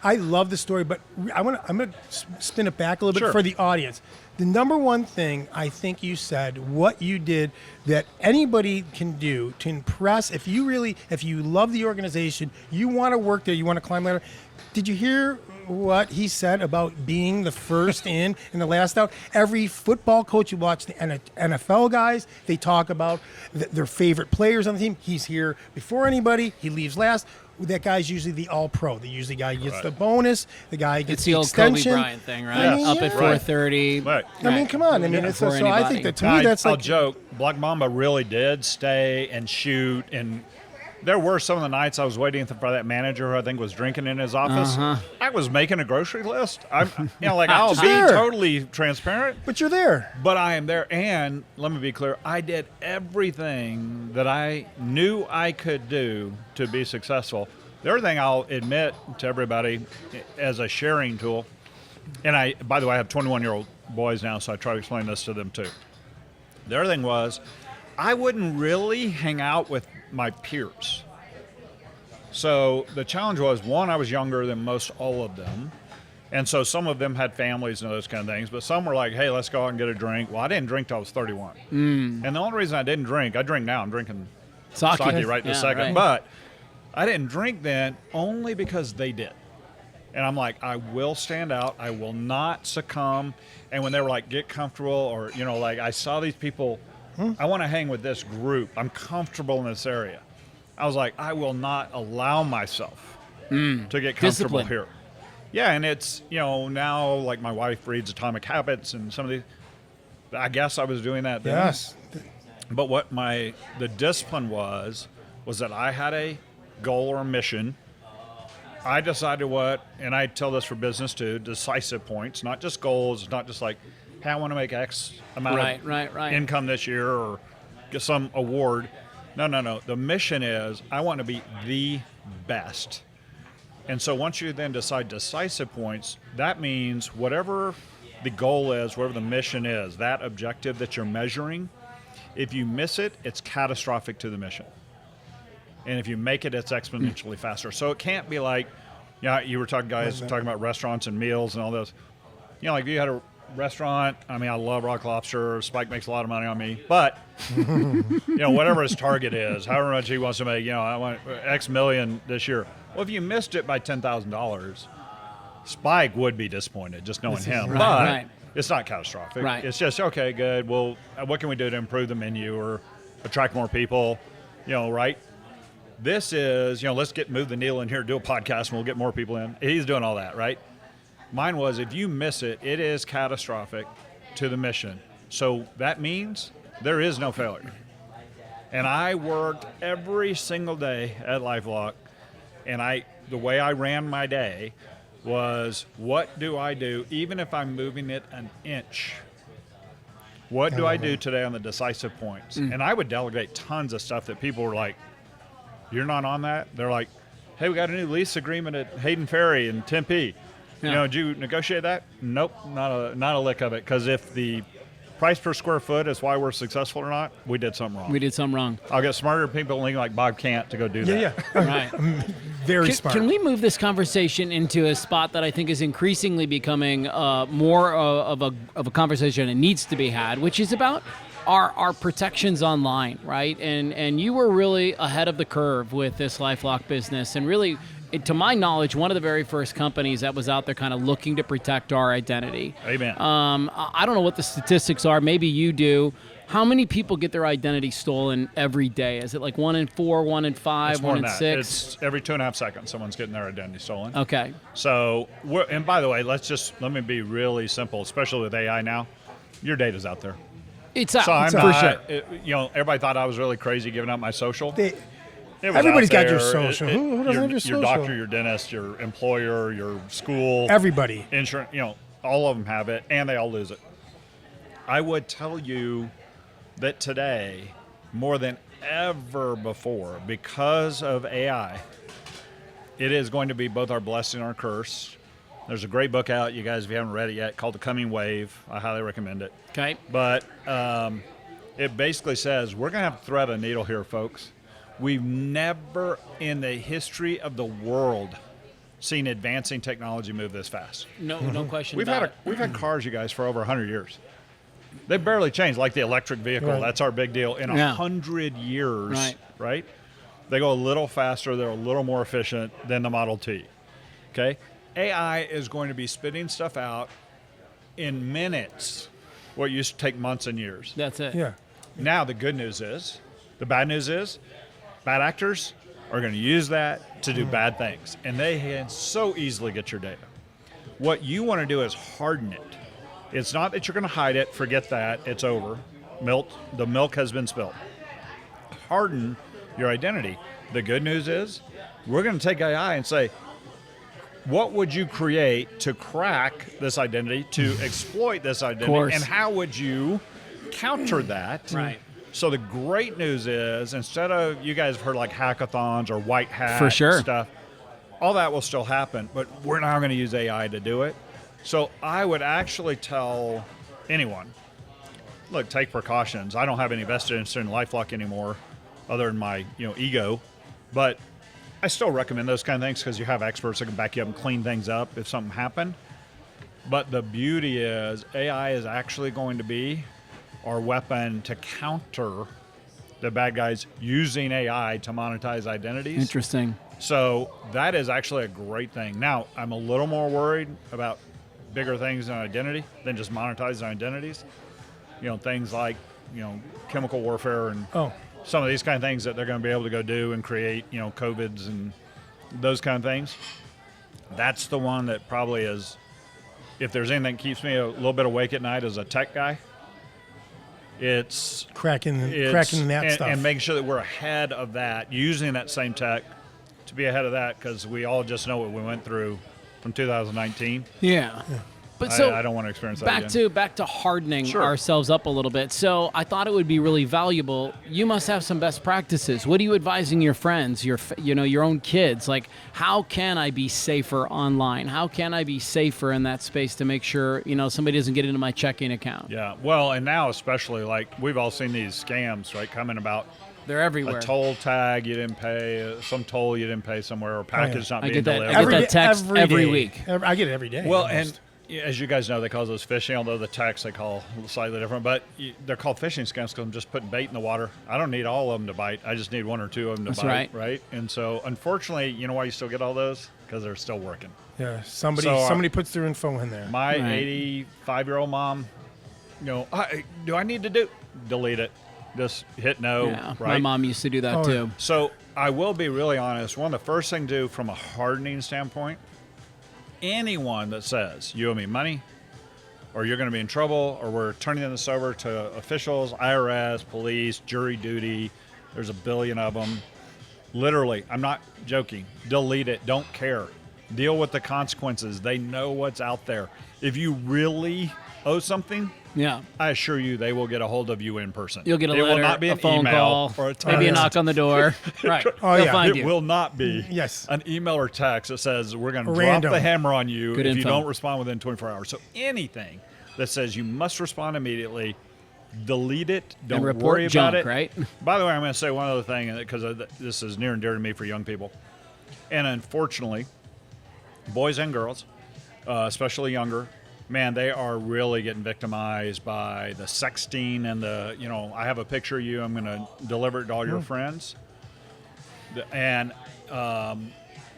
I love the story, but I'm gonna spin it back a little bit Sure. for the audience. The number one thing I think you said, what you did that anybody can do to impress, if you love the organization, you want to work there, you want to climb the ladder. Did you hear what he said about being the first in and the last out? Every football coach, you watch the NFL guys, they talk about their favorite players on the team. He's here before anybody. He leaves last. That guy's usually the all-pro. The usually guy gets the bonus. The guy gets it's the old extension. Kobe Bryant thing, right? I mean, Up at yeah. 4:30. Right. I mean, come on. I mean, it's so Before I think anybody. that to me that's I'll like joke. Black Mamba really did stay and shoot, and there were some of the nights I was waiting for that manager who I think was drinking in his office. I was making a grocery list. I'll be Sure. totally transparent, But you're there. but I am there. And let me be clear, I did everything that I knew I could do to be successful. The other thing I'll admit to everybody as a sharing tool, and by the way, I have 21-year-old boys now, so I try to explain this to them too. The other thing was, I wouldn't really hang out with my peers. So the challenge was, one, I was younger than most all of them. And so some of them had families and those kind of things, but some were like, hey, let's go out and get a drink. Well, I didn't drink till I was 31. And the only reason I didn't drink, I drink now. I'm drinking sake right this second. Right. But I didn't drink then only because they did. And I'm like, I will stand out. I will not succumb. And when they were like, get comfortable, or, you know, like I saw these people, I want to hang with this group. I'm comfortable in this area. I was like, I will not allow myself to get comfortable Discipline. here. Yeah, and it's, you know, now like my wife reads Atomic Habits and some of these. I guess I was doing that then. Yes. But what the discipline was that I had a goal or a mission. I decided what, and I tell this for business too, decisive points, not just goals, not just like, hey, I want to make X amount of income this year or get some award. No. The mission is I want to be the best. And so once you then decide decisive points, that means whatever the goal is, whatever the mission is, that objective that you're measuring, if you miss it, it's catastrophic to the mission. And if you make it, it's exponentially faster. So it can't be like, you were talking about restaurants and meals and all those. You know, like you had a restaurant. I mean, I love Rock Lobster. Spike makes a lot of money on me. But, you know, whatever his target is, however much he wants to make, you know, I want X million this year. Well, if you missed it by $10,000, Spike would be disappointed, just knowing him. But it's not catastrophic. Right. It's just, okay, good. Well, what can we do to improve the menu or attract more people? You know, right? This is, you know, let's move the needle in here, do a podcast, and we'll get more people in. He's doing all that, right? Mine was, if you miss it, it is catastrophic to the mission. So that means there is no failure. And I worked every single day at LifeLock, and the way I ran my day was, what do I do, even if I'm moving it an inch? What do I do today on the decisive points? And I would delegate tons of stuff that people were like, you're not on that? They're like, hey, we got a new lease agreement at Hayden Ferry in Tempe. You know, did you negotiate that? Nope, not a lick of it. Because if the price per square foot is why we're successful or not, we did something wrong. We did something wrong. I'll get smarter people like Bob Cant to go do that. Yeah. Right. Very smart. Can we move this conversation into a spot that I think is increasingly becoming more of a conversation that needs to be had, which is about our protections online, right? And you were really ahead of the curve with this LifeLock business, and really, to my knowledge, one of the very first companies that was out there kind of looking to protect our identity. Amen. I don't know what the statistics are. Maybe you do. How many people get their identity stolen every day? Is it like 1 in 4, 1 in 5, It's more 1 in than that. 6? It's every 2.5 seconds someone's getting their identity stolen. Okay. So, and by the way, let me be really simple, especially with AI now. Your data's out there. It's out. So I'm for not, sure. you know, everybody thought I was really crazy giving out my social. It was Everybody's out got your there. social. Who doesn't have your social? Your doctor, your dentist, your employer, your school. Everybody. Insurance, you know, all of them have it, and they all lose it. I would tell you that today, more than ever before, because of AI, it is going to be both our blessing and our curse. There's a great book out, you guys, if you haven't read it yet, called The Coming Wave. I highly recommend it. Okay. But it basically says, we're going to have to thread a needle here, folks. We've never in the history of the world seen advancing technology move this fast. No question We've about had cars, you guys, for over 100 years. They've barely changed, like the electric vehicle. Right. That's our big deal. In 100 years, right? They go a little faster. They're a little more efficient than the Model T. Okay? AI is going to be spitting stuff out in minutes, what used to take months and years. That's it. Yeah. Now, the good news is, the bad news is, bad actors are going to use that to do bad things. And they can so easily get your data. What you want to do is harden it. It's not that you're going to hide it. Forget that. It's over. The milk has been spilled. Harden your identity. The good news is, we're going to take AI and say, what would you create to crack this identity, to exploit this identity, and how would you counter that? Right. So the great news is, instead of, you guys have heard like hackathons or white hat For sure. stuff, all that will still happen, but we're now going to use AI to do it. So I would actually tell anyone, look, take precautions. I don't have any vested interest in LifeLock anymore, other than my ego, but I still recommend those kind of things because you have experts that can back you up and clean things up if something happened. But the beauty is AI is actually going to be our weapon to counter the bad guys using AI to monetize identities. Interesting. So that is actually a great thing. Now, I'm a little more worried about bigger things than identity than just monetizing identities. Things like, chemical warfare and some of these kind of things that they're going to be able to go do and create, COVIDs and those kind of things. That's the one that probably is, if there's anything that keeps me a little bit awake at night as a tech guy, it's cracking that stuff. And making sure that we're ahead of that, using that same tech to be ahead of that, because we all just know what we went through from 2019. Yeah. But so I don't want to experience that again. Back to hardening Sure. ourselves up a little bit. So I thought it would be really valuable. You must have some best practices. What are you advising your friends, your own kids? Like, how can I be safer online? How can I be safer in that space to make sure somebody doesn't get into my checking account? Yeah. Well, and now especially, like, we've all seen these scams, right, coming about. They're everywhere. A toll tag you didn't pay, some toll you didn't pay somewhere, or package not being delivered. I get that text every week. I get it every day. Well, almost. and as you guys know, they call those phishing, although the text they call slightly different. But they're called phishing scams because I'm just putting bait in the water. I don't need all of them to bite. I just need one or two of them to bite. Right. And so, unfortunately, you know why you still get all those? Because they're still working. Yeah. Somebody puts their info in there. My 85-year-old mom, do I need to delete it? Just hit no. Yeah, right? my mom used to do that too. So I will be really honest. One of the first things to do from a hardening standpoint, anyone that says you owe me money or you're going to be in trouble or we're turning this over to officials, IRS, police, jury duty, there's a billion of them. Literally, I'm not joking. Delete it. Don't care. Deal with the consequences. They know what's out there. If you really owe something, I assure you they will get a hold of you in person. You'll get a letter, letter, will not be a an phone email call, or a text. maybe a knock on the door. Right. They'll find it you. will not be an email or text that says we're going to drop the hammer on you if you don't respond within 24 hours. So anything that says you must respond immediately, delete it. Don't worry about it. Right? By the way, I'm going to say one other thing because this is near and dear to me for young people. And unfortunately, boys and girls, especially younger, man, they are really getting victimized by the sexting and the, I have a picture of you, I'm going to deliver it to all your friends. And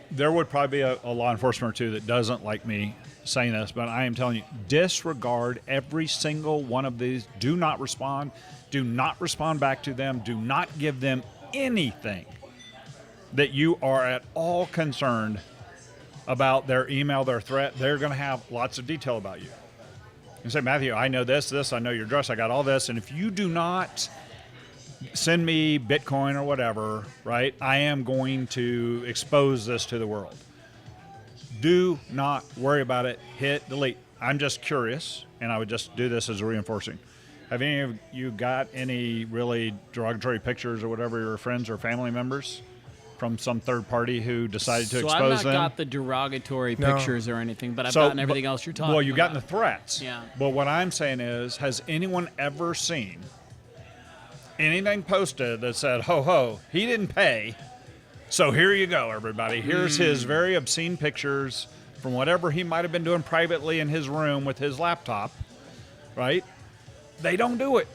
there would probably be a law enforcement or two that doesn't like me saying this, but I am telling you, disregard every single one of these. Do not respond. Do not respond back to them. Do not give them anything that you are at all concerned about their email, their threat. They're going to have lots of detail about you. You say, Matthew, I know this, I know your address, I got all this, and if you do not send me Bitcoin or whatever, right, I am going to expose this to the world. Do not worry about it. Hit delete. I'm just curious, and I would just do this as a reinforcing. Have any of you got any really derogatory pictures or whatever, your friends or family members from some third party who decided to expose them? So I've not got the derogatory pictures or anything, but I've gotten everythting else you're talking about. Well, you've gotten the threats. Yeah. But what I'm saying is, has anyone ever seen anything posted that said, ho, ho, he didn't pay, so here you go, everybody. Here's his very obscene pictures from whatever he might have been doing privately in his room with his laptop, right? They don't do it.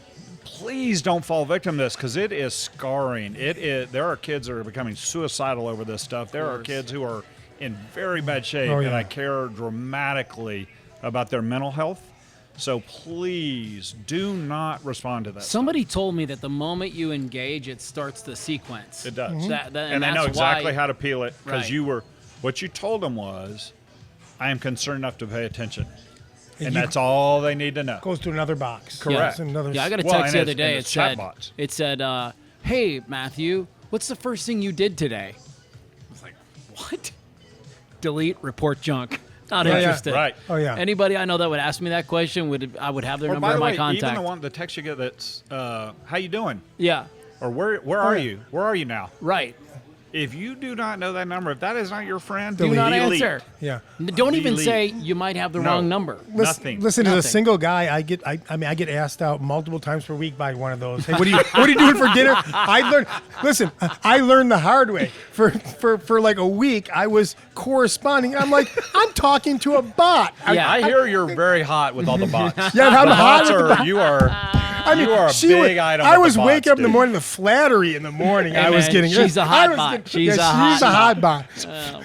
Please don't fall victim to this because it is scarring. There are kids that are becoming suicidal over this stuff. There are kids who are in very bad shape, and I care dramatically about their mental health. So please do not respond to that. Somebody told me that the moment you engage, it starts the sequence. It does. Mm-hmm. And they know exactly how to peel it because Right. what you told them was, I am concerned enough to pay attention. And that's all they need to know. Goes to another box. Correct. Yeah, I got a text the other day. It said, hey, Matthew, what's the first thing you did today? I was like, what? Delete, report junk. Not interested. Right. Oh, yeah. Anybody I know that would ask me that question, I would have their number in my contact. Even the text you get that's, how you doing? Yeah. Or where are you? Where are you now? Right. If you do not know that number, if that is not your friend, Do not delete. answer. Yeah. Don't even Delete. say you might have the No. wrong number. Nothing. Listen, as a Nothing. single guy, I get asked out multiple times per week by one of those. Hey, what are you doing for dinner? I learned the hard way. For like a week, I was corresponding. I'm like, I'm talking to a bot. Yeah. I hear you're very hot with all the bots. Yeah, I'm The hot bots with the are- bots. You are. I mean, you are a she big was, item. I with was the waking bots, up in the dude. morning, the flattery in the morning. Hey, I was man, getting. she's a hot I was bot. getting- She's a yeah, hot she's a hot bot.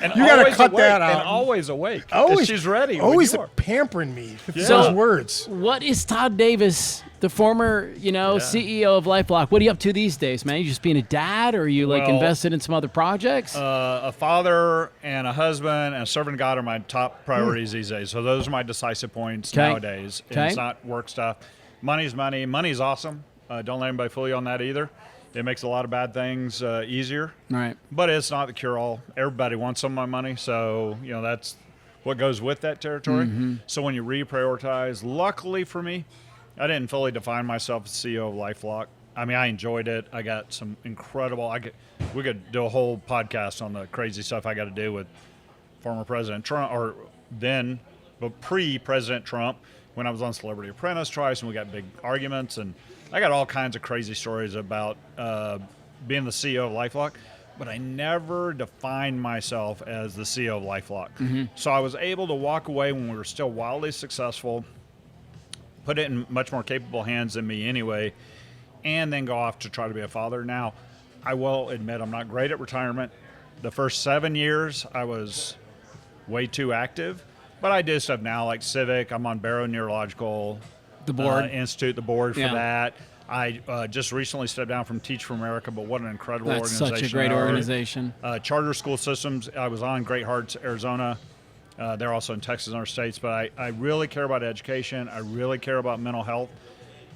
And You gotta always cut awake, that out. And always awake. Always, Always, she's ready. when Always you are. pampering me with So- those words. What is Todd Davis, the former, CEO of LifeLock? What are you up to these days, man? You just being a dad, or are you like Well, invested in some other projects? A father and a husband and a servant of God are my top priorities these days. So those are my decisive points 'Kay. nowadays. And 'Kay. it's not work stuff. Money's money. Money's awesome. Don't let anybody fool you on that either. It makes a lot of bad things easier. Right. But it's not the cure-all. Everybody wants some of my money, so that's what goes with that territory. So when you reprioritize, luckily for me, I didn't fully define myself as CEO of LifeLock. I mean, I enjoyed it. I got some incredible. We could do a whole podcast on the crazy stuff I got to do with former President Trump, or then, but pre-President Trump, when I was on Celebrity Apprentice twice, and we got big arguments, and I got all kinds of crazy stories about being the CEO of LifeLock, but I never defined myself as the CEO of LifeLock. So I was able to walk away when we were still wildly successful, put it in much more capable hands than me anyway, and then go off to try to be a father. Now, I will admit I'm not great at retirement. The first 7 years, I was way too active, but I do stuff now like Civic. I'm on Barrow Neurological The board. Institute, the board for Yeah. that. I just recently stepped down from Teach for America, but what an incredible That's organization. such a great they are. organization. Charter School Systems, I was on Great Hearts, Arizona. They're also in Texas and other states, but I really care about education. I really care about mental health.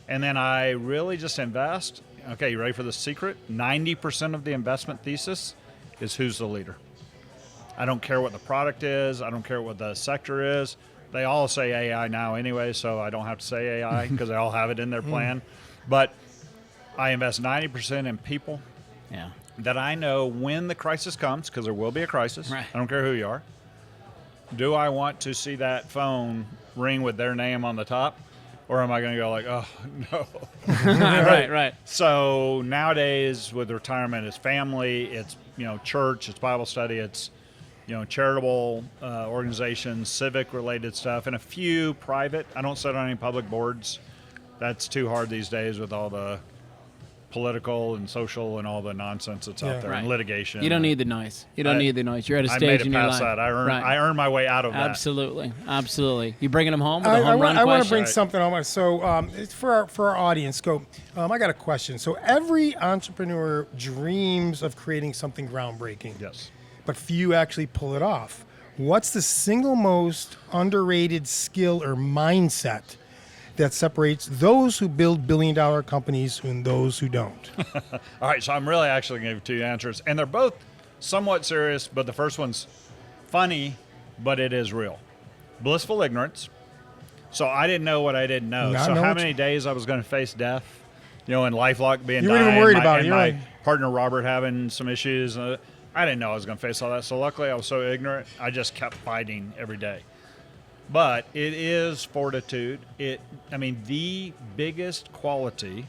And then I really just invest. Okay, you ready for the secret? 90% of the investment thesis is who's the leader. I don't care what the product is. I don't care what the sector is. They all say AI now anyway, so I don't have to say AI because they all have it in their plan. But I invest 90% in people Yeah. that I know when the crisis comes, because there will be a crisis. Right. I don't care who you are. Do I want to see that phone ring with their name on the top? Or am I going to go like, oh, no. right. So nowadays with retirement, it's family, it's church, it's Bible study, it's charitable organizations, civic related stuff, and a few private. I don't sit on any public boards. That's too hard these days with all the political and social and all the nonsense that's out there Right. and litigation. You don't need the noise. You don't need the noise. You're at a I stage made it in your past life. that. Right. I earned my way out of that. Absolutely. You bringing them home with a I home run want to question? bring something on. So it's for our audience. I got a question. So every entrepreneur dreams of creating something groundbreaking. Yes. But few actually pull it off. What's the single most underrated skill or mindset that separates those who build billion-dollar companies and those who don't? All right, so I'm really actually going to give 2 answers, and they're both somewhat serious, but the first one's funny, but it is real. Blissful ignorance. So I didn't know what I didn't know. Not So know how what many days I was going to face death, and LifeLock being You weren't even dying, worried about it, and you're my right. partner Robert having some issues. I didn't know I was going to face all that. So luckily I was so ignorant, I just kept fighting every day. But it is fortitude. The biggest quality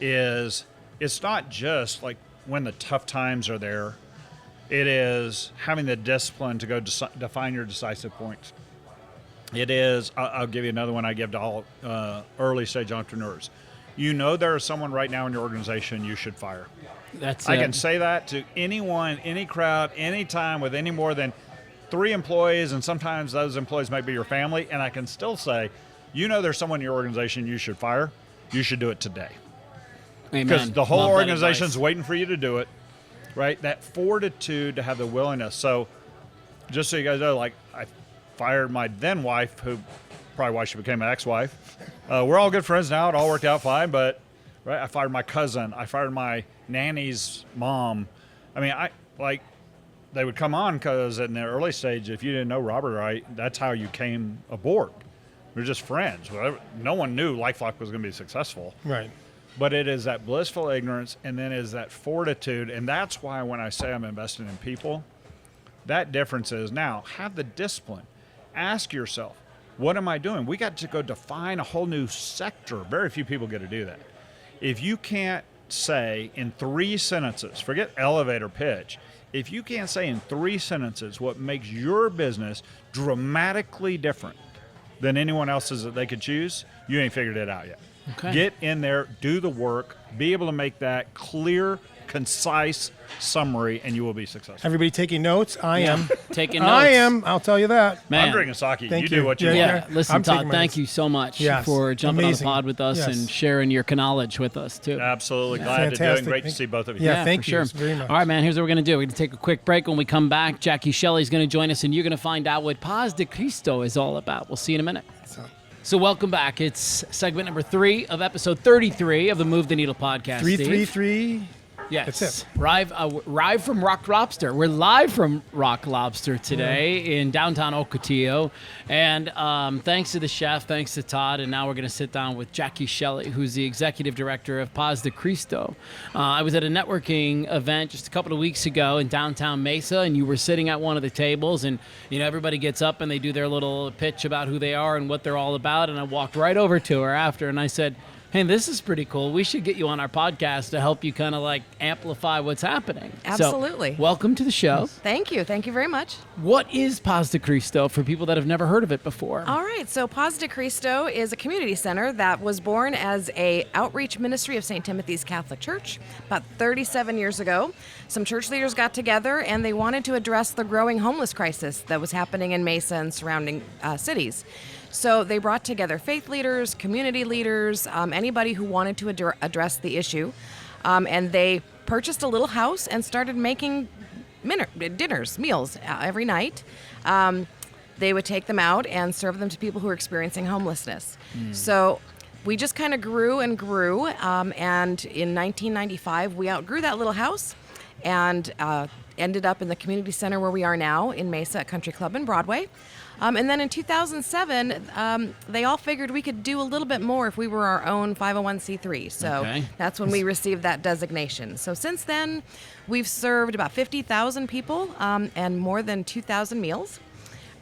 is it's not just like when the tough times are there. It is having the discipline to go define your decisive points. It is, I'll give you another one I give to all early stage entrepreneurs. There is someone right now in your organization you should fire. That's I it. can say that to anyone, any crowd, anytime with any more than 3 employees, and sometimes those employees might be your family, and I can still say, there's someone in your organization you should fire. You should do it today. Because Amen. the whole Love that organization's advice. waiting for you to do it, right? That fortitude to have the willingness. So just so you guys know, like I fired my then wife, who probably why she became an ex-wife. We're all good friends now. It all worked out fine, but right, I fired my cousin. I fired my nanny's mom. They would come on because in the early stage, if you didn't know Robert right, that's how you came aboard. We were just friends. No one knew LifeLock was going to be successful. Right. but it is that blissful ignorance, and then is that fortitude. And that's why when I say I'm investing in people, that difference is now have the discipline. Ask yourself, what am I doing? We got to go define a whole new sector. Very few people get to do that. If you can't say in 3 sentences, forget elevator pitch, if you can't say in 3 sentences what makes your business dramatically different than anyone else's that they could choose, you ain't figured it out yet. Okay. Get in there, do the work, be able to make that clear, concise summary, and you will be successful. Everybody taking notes? I am. Taking notes. I am. I'll tell you that. Man. I'm drinking sake. Thank You do you. what you Yeah, want. Yeah, listen, I'm Todd, taking my thank notes. you so much Yes. for jumping Amazing. on the pod with us Yes. and sharing your knowledge with us, too. Absolutely glad to do it. Fantastic. Great to Thank- see both of you. Yeah, thank for you sure. very much. All right, man, here's what we're going to do. We're going to take a quick break. When we come back, Jackie Shelly is going to join us, and you're going to find out what Paz de Cristo is all about. We'll see you in a minute. So welcome back. It's segment number 3 of episode 33 of the Move the Needle podcast. 333. Yes. That's it. Live from Rock Lobster. We're live from Rock Lobster today in downtown Ocotillo. And thanks to the chef, thanks to Todd, and now we're going to sit down with Jackie Shelly, who's the executive director of Paz de Cristo. I was at a networking event just a couple of weeks ago in downtown Mesa, and you were sitting at one of the tables, and everybody gets up and they do their little pitch about who they are and what they're all about. And I walked right over to her after, and I said, hey, this is pretty cool. We should get you on our podcast to help you kind of like amplify what's happening. Absolutely. So, welcome to the show. Thank you. Thank you very much. What is Paz de Cristo for people that have never heard of it before? All right. So Paz de Cristo is a community center that was born as a outreach ministry of St. Timothy's Catholic Church about 37 years ago. Some church leaders got together and they wanted to address the growing homeless crisis that was happening in Mesa and surrounding cities. So they brought together faith leaders, community leaders, anybody who wanted to address the issue. And they purchased a little house and started making meals every night. They would take them out and serve them to people who are experiencing homelessness. So we just kind of grew and grew. And in 1995, we outgrew that little house and ended up in the community center where we are now in Mesa Country Club and Broadway. And then in 2007, they all figured we could do a little bit more if we were our own 501c3. So that's when we received that designation. So since then, we've served about 50,000 people and more than 2,000 meals.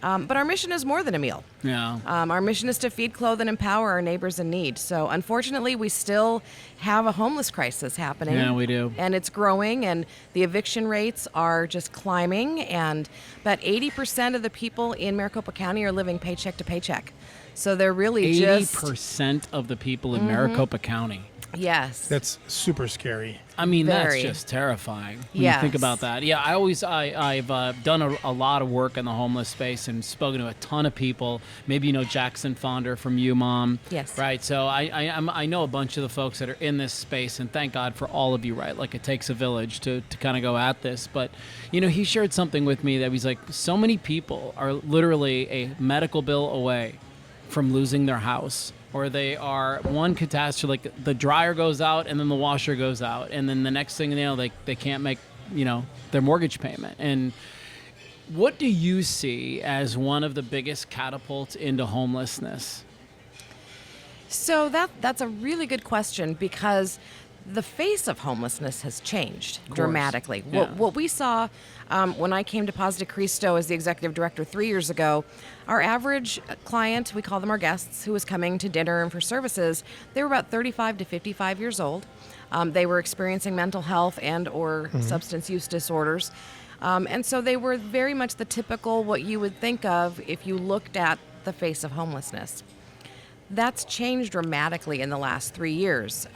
But our mission is more than a meal. Yeah. Our mission is to feed, clothe, and empower our neighbors in need. So unfortunately, we still have a homeless crisis happening. Yeah, we do. And it's growing, and the eviction rates are just climbing. And about 80% of the people in Maricopa County are living paycheck to paycheck. So they're really 80% of the people in Maricopa County. Yes. That's super scary. I mean, Very. that's just terrifying when you Yes. think about that. Yeah, I've done a lot of work in the homeless space and spoken to a ton of people. Maybe you know Jackson Fonder from UMOM. Yes. Right. So I know a bunch of the folks that are in this space, and thank God for all of you. Right. Like it takes a village to kind of go at this. But he shared something with me that he's like, so many people are literally a medical bill away from losing their house. Or they are one catastrophe, like the dryer goes out and then the washer goes out, and then the next thing you know, they can't make their mortgage payment. And what do you see as one of the biggest catapults into homelessness? So that's a really good question, because the face of homelessness has changed dramatically. Yeah. What we saw when I came to Paz de Cristo as the executive director 3 years ago, our average client, we call them our guests, who was coming to dinner and for services, they were about 35 to 55 years old. They were experiencing mental health and or substance use disorders. And so they were very much the typical what you would think of if you looked at the face of homelessness. That's changed dramatically in the last 3 years.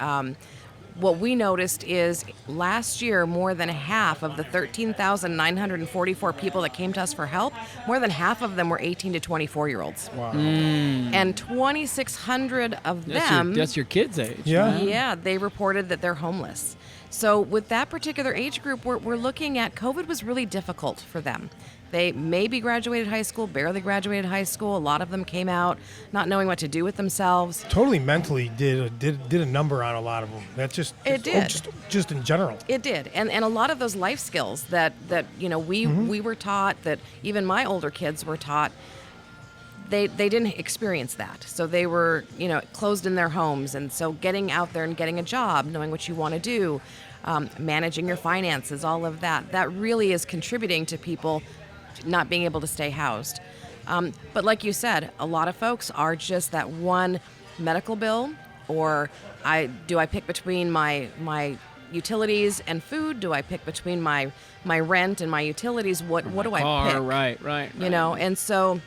What we noticed is last year, more than half of the 13,944 people that came to us for help, more than half of them were 18 to 24-year-olds. Wow. And 2,600 of them... That's your kids' age. Yeah. Yeah, they reported that they're homeless. So with that particular age group, we're looking at COVID was really difficult for them. They maybe graduated high school, barely graduated high school. A lot of them came out not knowing what to do with themselves. Totally mentally did a number on a lot of them. That's just It did. Just in general. It did, and a lot of those life skills that we were taught, that even my older kids were taught, they didn't experience that. So they were, closed in their homes. And so getting out there and getting a job, knowing what you want to do, managing your finances, all of that really is contributing to people not being able to stay housed. But like you said, a lot of folks are just that one medical bill, or do I pick between my utilities and food? Do I pick between my rent and my utilities? What do I pick? Right. And so,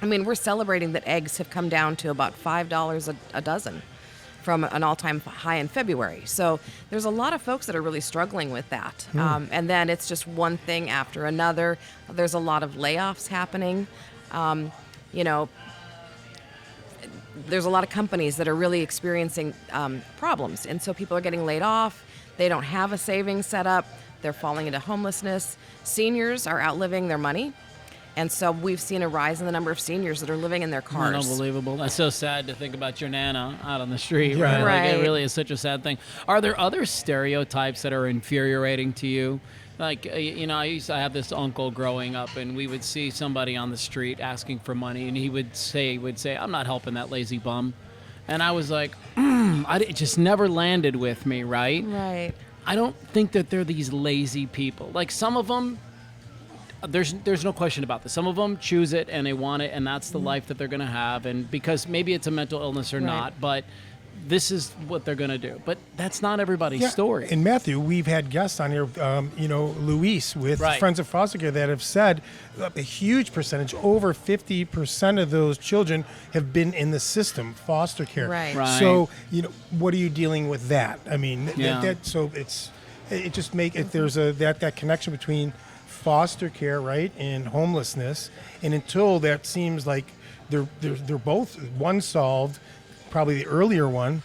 we're celebrating that eggs have come down to about $5 a dozen from an all-time high in February. So there's a lot of folks that are really struggling with that. And then it's just one thing after another. There's a lot of layoffs happening. There's a lot of companies that are really experiencing problems. And so people are getting laid off. They don't have a savings set up. They're falling into homelessness. Seniors are outliving their money. And so we've seen a rise in the number of seniors that are living in their cars. Unbelievable. That's so sad to think about your Nana out on the street, Yeah. right? Right. Like, it really is such a sad thing. Are there other stereotypes that are infuriating to you? Like, I used to have this uncle growing up, and we would see somebody on the street asking for money, and he would say, I'm not helping that lazy bum. And I was like, it just never landed with me, right? Right. I don't think that they're these lazy people. Like, some of them, there's no question about this. Some of them choose it and they want it, and that's the life that they're going to have. And because maybe it's a mental illness or Right. not, but this is what they're going to do. But that's not everybody's story. And Matthew, we've had guests on here, Luis with Right. Friends of Foster Care that have said a huge percentage, over 50% of those children have been in the system, foster care. Right. Right. So, what are you dealing with that? I mean, Yeah. it just make it, there's that connection between foster care, right, and homelessness, and until that seems like they're both one solved, probably the earlier one,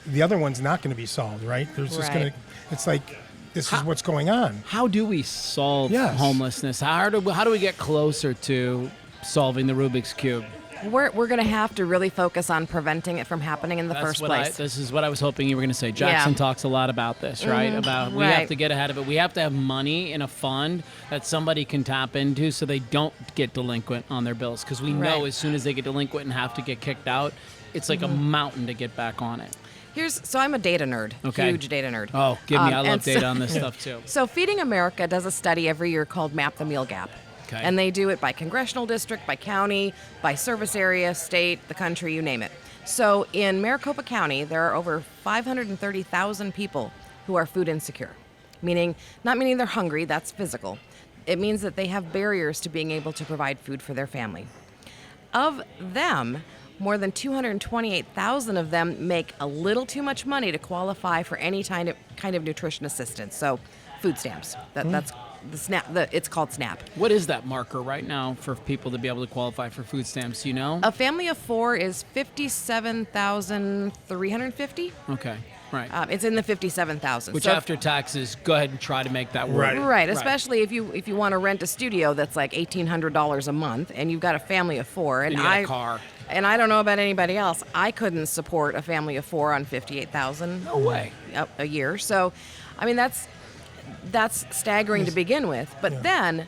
the other one's not going to be solved, right? There's just going Right. to, it's like this is what's going on. How do we solve Yes. homelessness? How do we get closer to solving the Rubik's Cube? We're going to have to really focus on preventing it from happening in the first place. This is what I was hoping you were going to say. Jackson Yeah. talks a lot about this, right? About we Right. have to get ahead of it. We have to have money in a fund that somebody can tap into so they don't get delinquent on their bills. Because we know Right. as soon as they get delinquent and have to get kicked out, it's like a mountain to get back on it. So I'm a data nerd, Okay. huge data nerd. Oh, give me. I and love so- data on this stuff too. So Feeding America does a study every year called Map the Meal Gap. Okay. And they do it by congressional district, by county, by service area, state, the country, you name it. So in Maricopa County, there are over 530,000 people who are food insecure, not meaning they're hungry, that's physical. It means that they have barriers to being able to provide food for their family. Of them, more than 228,000 of them make a little too much money to qualify for any kind of nutrition assistance. So food stamps, that's the SNAP, it's called SNAP. What is that marker right now for people to be able to qualify for food stamps? You know? A family of four is 57,350. Okay. Right. It's in the 57,000. Which So after taxes, go ahead and try to make that work. Right, especially if you want to rent a studio that's like $1,800 a month, and you've got a family of four, and And you got a car. And I don't know about anybody else. I couldn't support a family of four on $58,000. No way. A year. So, that's staggering to begin with. But then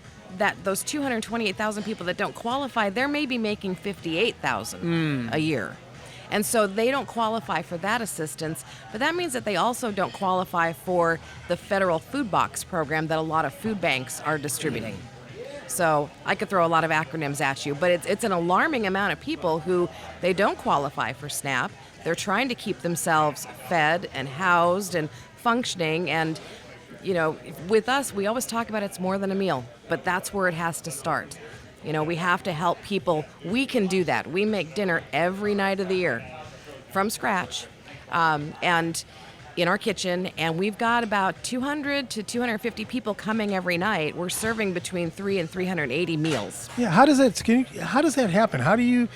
those 228,000 people that don't qualify, they're maybe making $58,000 a year. And so they don't qualify for that assistance, but that means that they also don't qualify for the federal food box program that a lot of food banks are distributing. So I could throw a lot of acronyms at you, but it's an alarming amount of people who they don't qualify for SNAP. They're trying to keep themselves fed and housed and functioning. And, with us, we always talk about it's more than a meal, but that's where it has to start. We have to help people. We can do that. We make dinner every night of the year from scratch and in our kitchen, and we've got about 200 to 250 people coming every night. We're serving between 300 and 380 meals. Yeah, how does that happen? How do you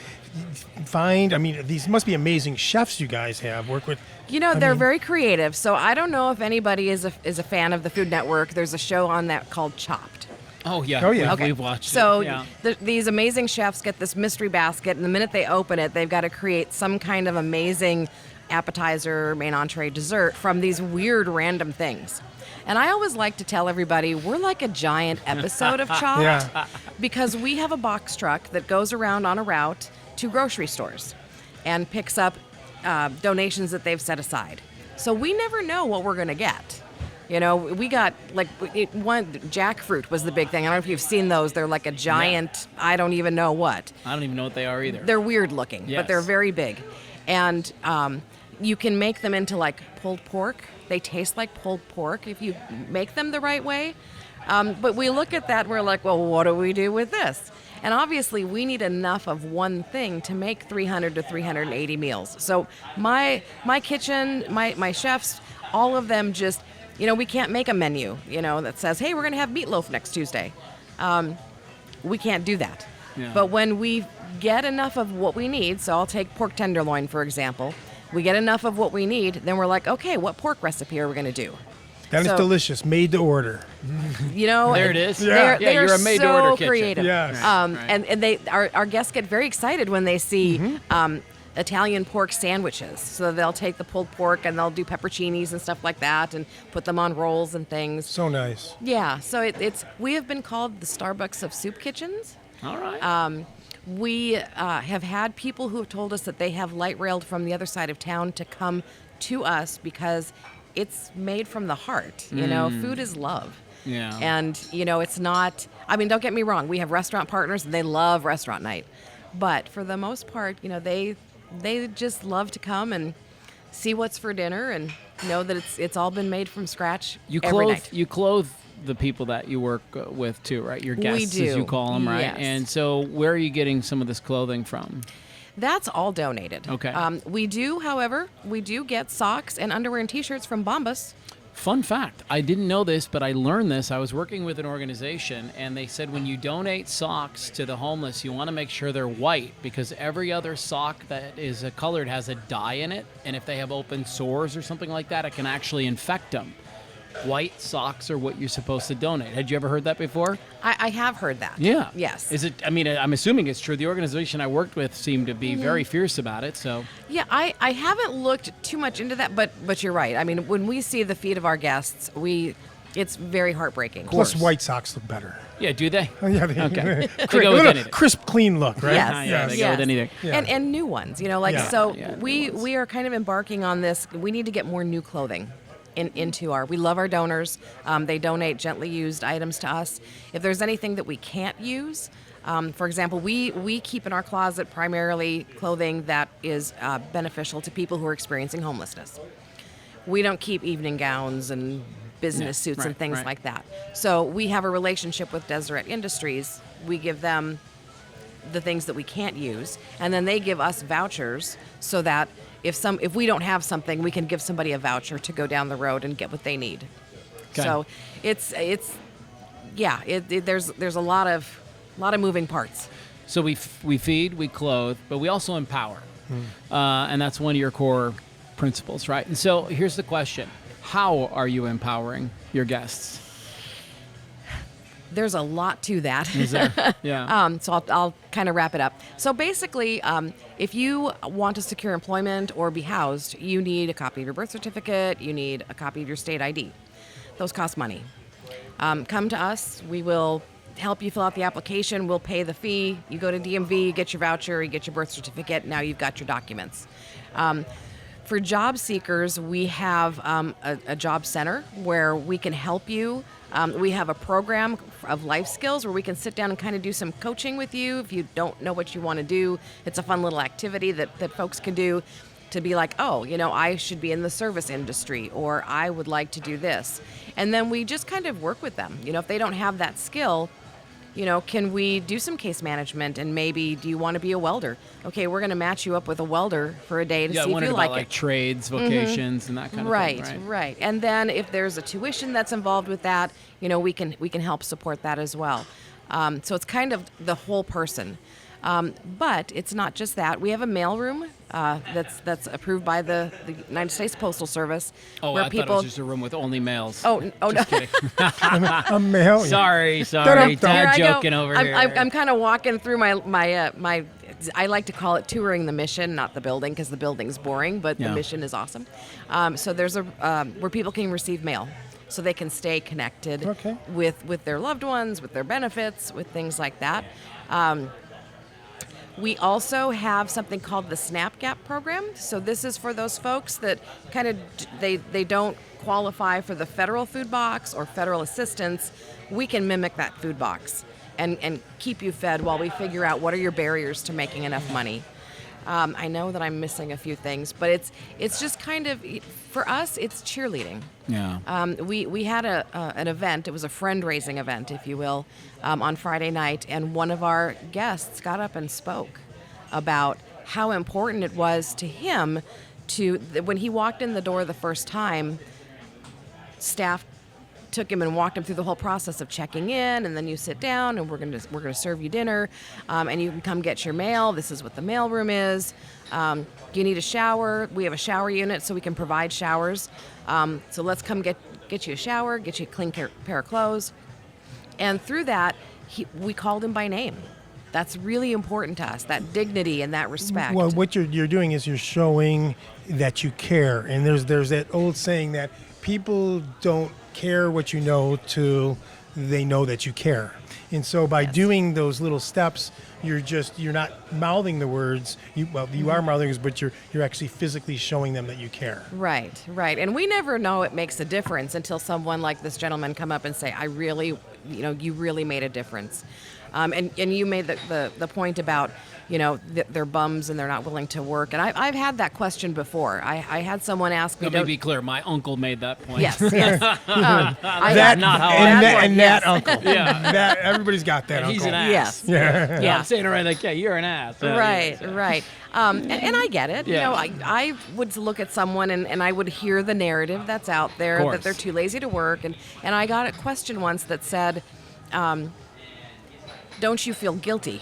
find, these must be amazing chefs you guys have work with. They're very creative. So I don't know if anybody is a fan of the Food Network. There's a show on that called Chopped. Oh, yeah. Oh, yeah. We've watched So it. Yeah. these amazing chefs get this mystery basket, and the minute they open it, they've got to create some kind of amazing appetizer, main entree, dessert from these weird random things. And I always like to tell everybody we're like a giant episode of Chopped Yeah. because we have a box truck that goes around on a route to grocery stores and picks up donations that they've set aside. So we never know what we're going to get. You know, we got one jackfruit was the big thing. I don't know if you've seen those. They're like a giant, I don't even know what. I don't even know what they are either. They're weird looking, Yes. but they're very big. And you can make them into like pulled pork. They taste like pulled pork if you make them the right way. But we look at that and we're like, well, what do we do with this? And obviously we need enough of one thing to make 300 to 380 meals. So my kitchen, my chefs, all of them just, you know, we can't make a menu, you know, that says, hey, we're going to have meatloaf next Tuesday. We can't do that. Yeah. But when we get enough of what we need, so I'll take pork tenderloin, for example. We get enough of what we need, then we're like, okay, what pork recipe are we going to do? That is So- delicious. Made to order. You know, There it is. They're, Yeah, they're you're a made-to-order so kitchen. creative. Yes. And our guests get very excited when they see Italian pork sandwiches. So they'll take the pulled pork and they'll do pepperoncinis and stuff like that and put them on rolls and things. So nice. Yeah, so we have been called the Starbucks of soup kitchens. All right. We have had people who have told us that they have light railed from the other side of town to come to us because it's made from the heart. You know, food is love. Yeah. And, you know, it's not, I mean, don't get me wrong. We have restaurant partners and they love restaurant night. But for the most part, you know, they just love to come and see what's for dinner and know that it's all been made from scratch every night. You clothe the people that you work with too, right? Your guests, do. as you call them, right? Yes. And so, where are you getting some of this clothing from? That's all donated. Okay. We do, however, get socks and underwear and T-shirts from Bombas. Fun fact, I didn't know this, but I learned this. I was working with an organization, and they said when you donate socks to the homeless, you want to make sure they're white because every other sock that is colored has a dye in it, and if they have open sores or something like that, it can actually infect them. White socks are what you're supposed to donate. Had you ever heard that before? I have heard that. Yeah. Yes. Is it? I mean, I'm assuming it's true. The organization I worked with seemed to be very fierce about it. So. Yeah, I haven't looked too much into that, but you're right. I mean, when we see the feet of our guests, it's very heartbreaking. Plus, white socks look better. Yeah. Do they? Yeah, they, Okay. They go with anything. Crisp, clean look, right? Yes. Yeah, they go with anything. Yeah. And new ones, you know, like Yeah. so Yeah, new we ones. we are kind of embarking on this. We need to get more new clothing into our. We love our donors. They donate gently used items to us. If there's anything that we can't use, for example, we keep in our closet primarily clothing that is beneficial to people who are experiencing homelessness. We don't keep evening gowns and business Yeah, suits right, and things right. like that. So we have a relationship with Deseret Industries. We give them the things that we can't use, and then they give us vouchers so that if we don't have something, we can give somebody a voucher to go down the road and get what they need. Okay. So there's a lot of moving parts. So we feed, we clothe, but we also empower, and that's one of your core principles, right? And so here's the question: how are you empowering your guests? There's a lot to that. Is there? Yeah. So I'll kind of wrap it up. So basically, if you want to secure employment or be housed, you need a copy of your birth certificate, you need a copy of your state ID. Those cost money. Come to us. We will help you fill out the application. We'll pay the fee. You go to DMV, you get your voucher, you get your birth certificate. Now you've got your documents. For job seekers, we have a job center where we can help you. We have a program of life skills where we can sit down and kind of do some coaching with you. If you don't know what you want to do, it's a fun little activity that folks can do to be like, oh, you know, I should be in the service industry, or I would like to do this. And then we just kind of work with them. You know, if they don't have that skill, you know, can we do some case management, and maybe do you want to be a welder? Okay, we're going to match you up with a welder for a day to Yeah, I see if wondered you about like like it. trades, vocations, and that kind of Right, thing. right. And then if there's a tuition that's involved with that, you know, we can help support that as well. So it's kind of the whole person. But it's not just that. We have a mailroom that's approved by the United States Postal Service. Oh, where I people, thought it was just a room with only males. Oh, no. Just kidding. A male. Sorry. Dun-dun-dun. Here I Dad go. joking over I'm, here. I'm kind of walking through my I like to call it touring the mission, not the building, because the building's boring, but the mission is awesome. So there's where people can receive mail, so they can stay connected with their loved ones, with their benefits, with things like that. We also have something called the SNAP Gap program. So this is for those folks that kind of they don't qualify for the federal food box or federal assistance. We can mimic that food box and keep you fed while we figure out what are your barriers to making enough money. I know that I'm missing a few things, but it's just kind of, for us, it's cheerleading. Yeah. We had an event. It was a friend-raising event, if you will, on Friday night, and one of our guests got up and spoke about how important it was to him when he walked in the door the first time, staff took him and walked him through the whole process of checking in, and then you sit down and we're gonna serve you dinner, and you can come get your mail. This is what the mail room is. You need a shower. We have a shower unit, so we can provide showers. So let's come get you a shower, get you a clean pair of clothes. And through that, we called him by name. That's really important to us, that dignity and that respect. Well, what you're doing is you're showing that you care. And there's that old saying that people don't care what you know till they know that you care. And so by doing those little steps, you're not mouthing the words. You are mouthing words, but you're actually physically showing them that you care. Right. And we never know it makes a difference until someone like this gentleman come up and say, you really made a difference. And you made the point about, they're bums and they're not willing to work. And I've had that question before. I had someone ask me. Let me be clear. My uncle made that point. Yes. That uncle. Yeah. That everybody's got that uncle. He's an ass. Yes. Yeah. I'm saying it right. Like, you're an ass. Right. And I get it. Yeah. I would look at someone and I would hear the narrative that's out there that they're too lazy to work. And I got a question once that said, don't you feel guilty?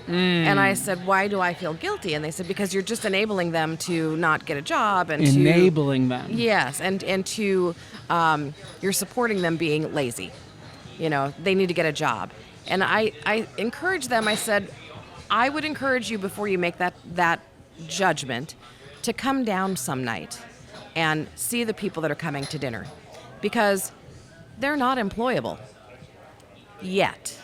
And I said, why do I feel guilty? And they said, because you're just enabling them to not get a job. And enabling them. Yes, and to you're supporting them being lazy. They need to get a job. And I encouraged them. I said, I would encourage you before you make that judgment to come down some night and see the people that are coming to dinner, because they're not employable yet.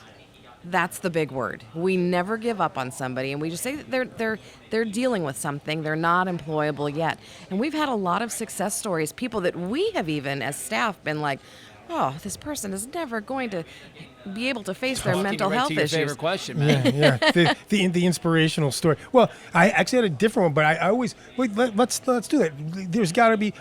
That's the big word. We never give up on somebody, and we just say that they're dealing with something. They're not employable yet. And we've had a lot of success stories, people that we have even as staff been like, oh, this person is never going to be able to face their mental health issues. Favorite question, man. Yeah. The inspirational story. Well, I actually had a different one, but I always let's do that. There's got to be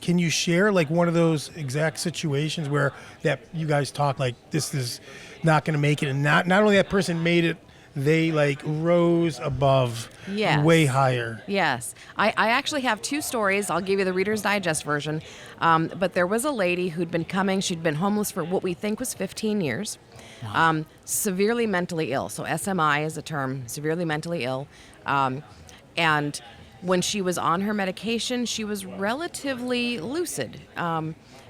can you share like one of those exact situations where that you guys talk like this is not going to make it, and not only that person made it, they like rose above, way higher. Yes. I actually have two stories. I'll give you the Reader's Digest version. But there was a lady who'd been coming. She'd been homeless for what we think was 15 years. Wow. Severely mentally ill. So SMI is a term, severely mentally ill. And when she was on her medication, she was relatively lucid.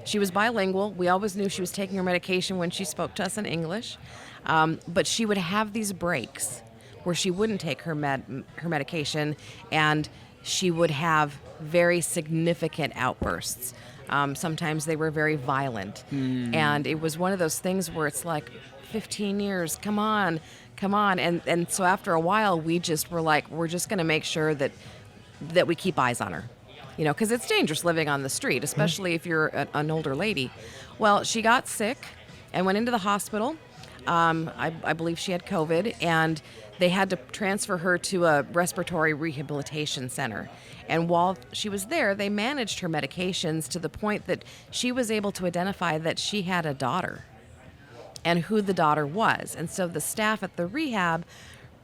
She was bilingual. We always knew she was taking her medication when she spoke to us in English. But she would have these breaks where she wouldn't take her medication, and she would have very significant outbursts. Sometimes they were very violent. And it was one of those things where it's like, 15 years, come on. And so after a while, we just were like, we're just going to make sure that we keep eyes on her. Because it's dangerous living on the street, especially if you're an older lady. Well, she got sick and went into the hospital. I believe she had COVID, and they had to transfer her to a respiratory rehabilitation center. And while she was there, they managed her medications to the point that she was able to identify that she had a daughter and who the daughter was. And so the staff at the rehab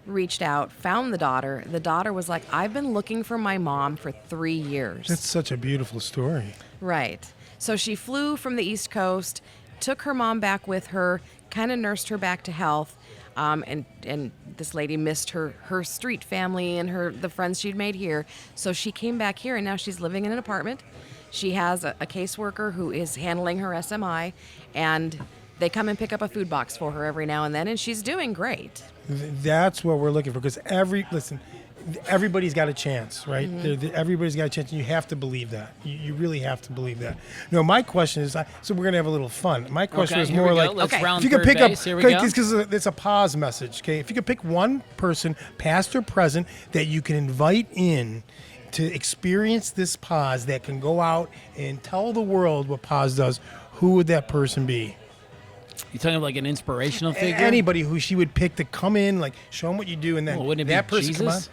reached out, found the daughter. The daughter was like, I've been looking for my mom for 3 years. That's such a beautiful story. Right. So she flew from the East Coast, took her mom back with her, kind of nursed her back to health. And this lady missed her street family and the friends she'd made here. So she came back here, and now she's living in an apartment. She has a caseworker who is handling her SMI, and they come and pick up a food box for her every now and then, and she's doing great. That's what we're looking for. Because everybody's got a chance, right? Everybody's got a chance, and you have to believe that. You really have to believe that. No, my question is, so we're gonna have a little fun. My question is here more we go. like, Let's round if you could third pick up, base. Here we go. because it's a pause message. Okay, if you could pick one person, past or present, that you can invite in to experience this pause, that can go out and tell the world what pause does, who would that person be? You talking like an inspirational figure? Anybody who she would pick to come in, like show them what you do, and then Well, wouldn't it that be person come on. Jesus?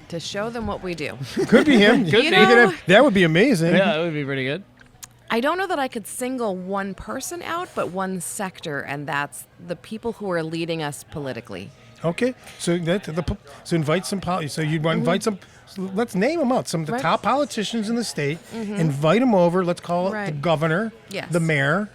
To show them what we do. Could be him. Could be. That would be amazing. Yeah, that would be pretty good. I don't know that I could single one person out, but one sector, and that's the people who are leading us politically. Okay, so so invite some. So you'd want to invite some. So let's name them out. Some of the Right. top politicians in the state. Invite them over. Let's call it the Right. governor, Yes. the mayor,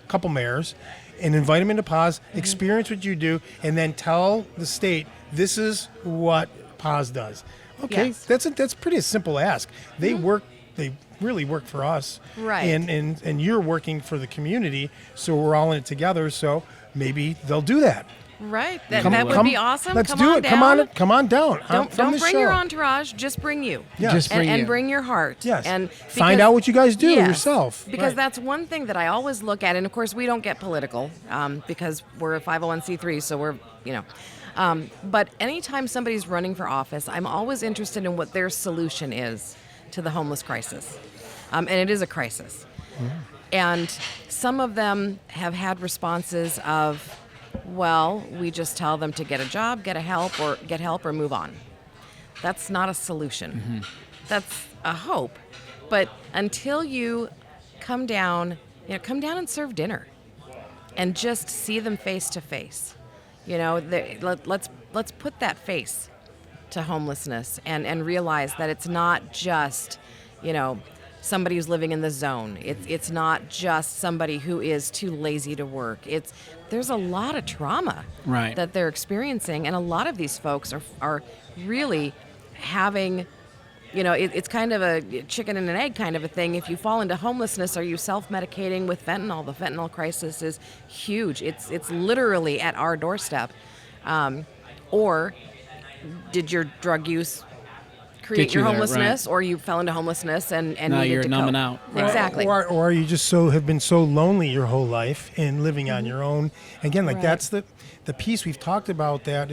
a couple mayors, and invite them into pause. Experience what you do, and then tell the state this is what pause does. Okay, Yes. that's pretty simple ask. They work. They really work for us. Right. And you're working for the community, so we're all in it together. So maybe they'll do that. Right. That would be awesome. Let's come do on it. down. Come on down. Don't from the bring show. your entourage. Just bring you. Yes. Just bring you. And bring your heart. Yes. And Find because- out what you guys do Yes, yourself. Because Right. that's one thing that I always look at, and of course we don't get political because we're a 501c3, so we're but anytime somebody's running for office, I'm always interested in what their solution is to the homeless crisis, and it is a crisis. And some of them have had responses of, well, we just tell them to get a job, get help, or move on. That's not a solution. That's a hope. But until you come down and serve dinner, and just see them face to face. Let's put that face to homelessness and realize that it's not just, somebody who's living in the zone. It's not just somebody who is too lazy to work. There's a lot of trauma Right. that they're experiencing, and a lot of these folks are really having, it's kind of a chicken and an egg kind of a thing. If you fall into homelessness, are you self-medicating with fentanyl? The fentanyl crisis is huge. It's literally at our doorstep. Or did your drug use create Get you your there, homelessness, or you fell into homelessness and Now needed you're to numbing cope? out. Exactly. Or you just have been so lonely your whole life and living on your own. Again, like Right. that's the piece we've talked about. That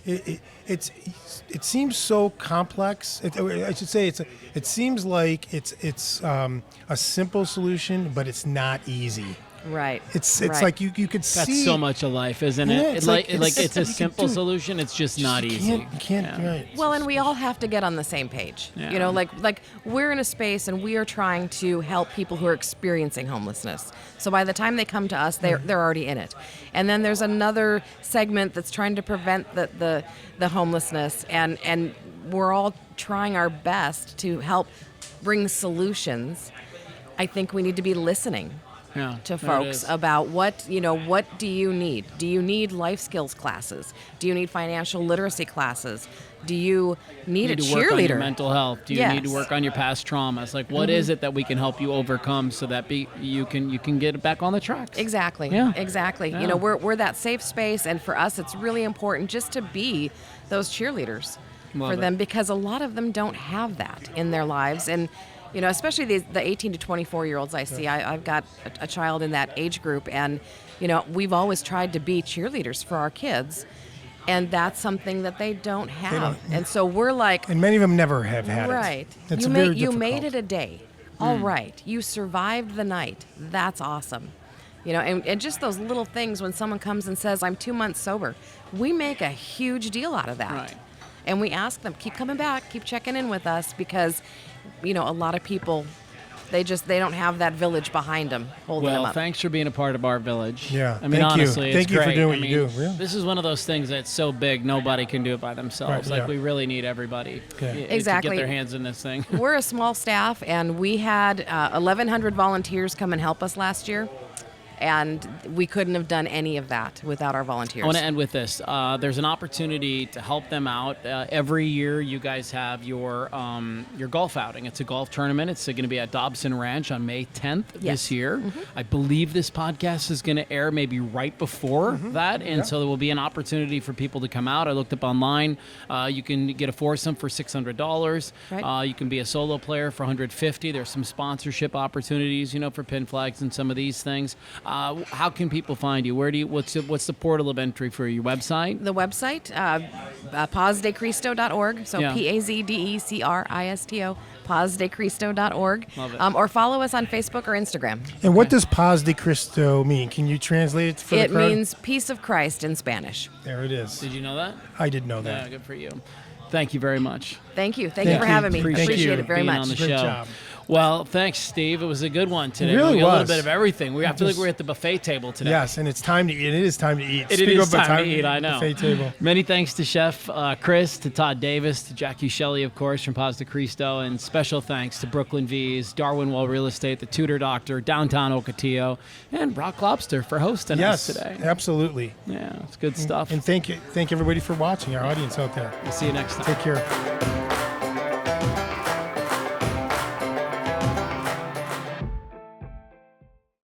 it seems so complex. I should say it seems like it's a simple solution, but it's not easy. Right. It's Right. like you could That's see so much of life, isn't Yeah, it? it's It's like- like it's a you can simple do- solution. It's just not easy. You can't. Yeah. Right. Well, and we all have to get on the same page. Yeah. Like we're in a space and we are trying to help people who are experiencing homelessness. So by the time they come to us, they're already in it. And then there's another segment that's trying to prevent the homelessness, and we're all trying our best to help bring solutions. I think we need to be listening Yeah, to there it folks is. about what do you need? Do you need life skills classes? Do you need financial literacy classes? Do you need a You need to work on your cheerleader? mental health. Do you need to Yes. Mm-hmm. work on your past traumas? Like, what is it that we can help you overcome so that you can get it back on the tracks? Exactly. Yeah. Exactly. Yeah. We're that safe space, and for us, it's really important just to be those cheerleaders Love for it. them, because a lot of them don't have that in their lives, and especially the 18 to 24-year-olds I see. I've got a child in that age group, and we've always tried to be cheerleaders for our kids, and that's something that they don't have. And so we're like, And many of them never have had it. right. It's You very made difficult. it a day. All right. You survived the night. That's awesome. And just those little things when someone comes and says, I'm 2 months sober, we make a huge deal out of that. Right. And we ask them, keep coming back, keep checking in with us, because, a lot of people, they don't have that village behind them holding them Well, up. thanks for being a part of our village. Yeah, I mean, thank you. honestly, it's Thank you for great. doing what I you mean, do, really. This is one of those things that's so big, nobody can do it by themselves. Right, Like, yeah. we really need everybody Yeah. to Exactly. get their hands in this thing. We're a small staff, and we had 1,100 volunteers come and help us last year. and we couldn't have done any of that without our volunteers. I want to end with this. There's an opportunity to help them out. Every year, you guys have your golf outing. It's a golf tournament. It's going to be at Dobson Ranch on May 10th this year. I believe this podcast is going to air maybe right before that, and so there will be an opportunity for people to come out. I looked up online. You can get a foursome for $600. Right. You can be a solo player for $150. There's some sponsorship opportunities, for pin flags and some of these things. How can people find you? What's the portal of entry for your website? The website, pazdecristo.org, so PAZDECRISTO, pazdecristo.org. Love it. Or follow us on Facebook or Instagram. And what does Paz de Cristo mean? Can you translate it for the It crowd? means peace of Christ in Spanish. There it is. Did you know that? I did know Yeah, that. good for you. Thank you very much. Thank you. Thank you for having me. Appreciate Appreciate it very being much. on the Great show. job. Well, thanks, Steve. It was a good one today. It really we got a little was. bit of everything. I feel like Just- we're at the buffet table today. Yes, and it's time to eat. It is time to eat. It Speak is of a time to eat, I know. Buffet table. Many thanks to Chef Chris, to Todd Davis, to Jackie Shelly, of course, from Paz de Cristo, and special thanks to Brooklyn V's, Darwin Well Real Estate, the Tudor Doctor, Downtown Ocotillo, and Rock Lobster for hosting us Yes, today. absolutely. Yeah, it's good stuff. And thank everybody for watching, our audience out there. We'll see you next time. Take care.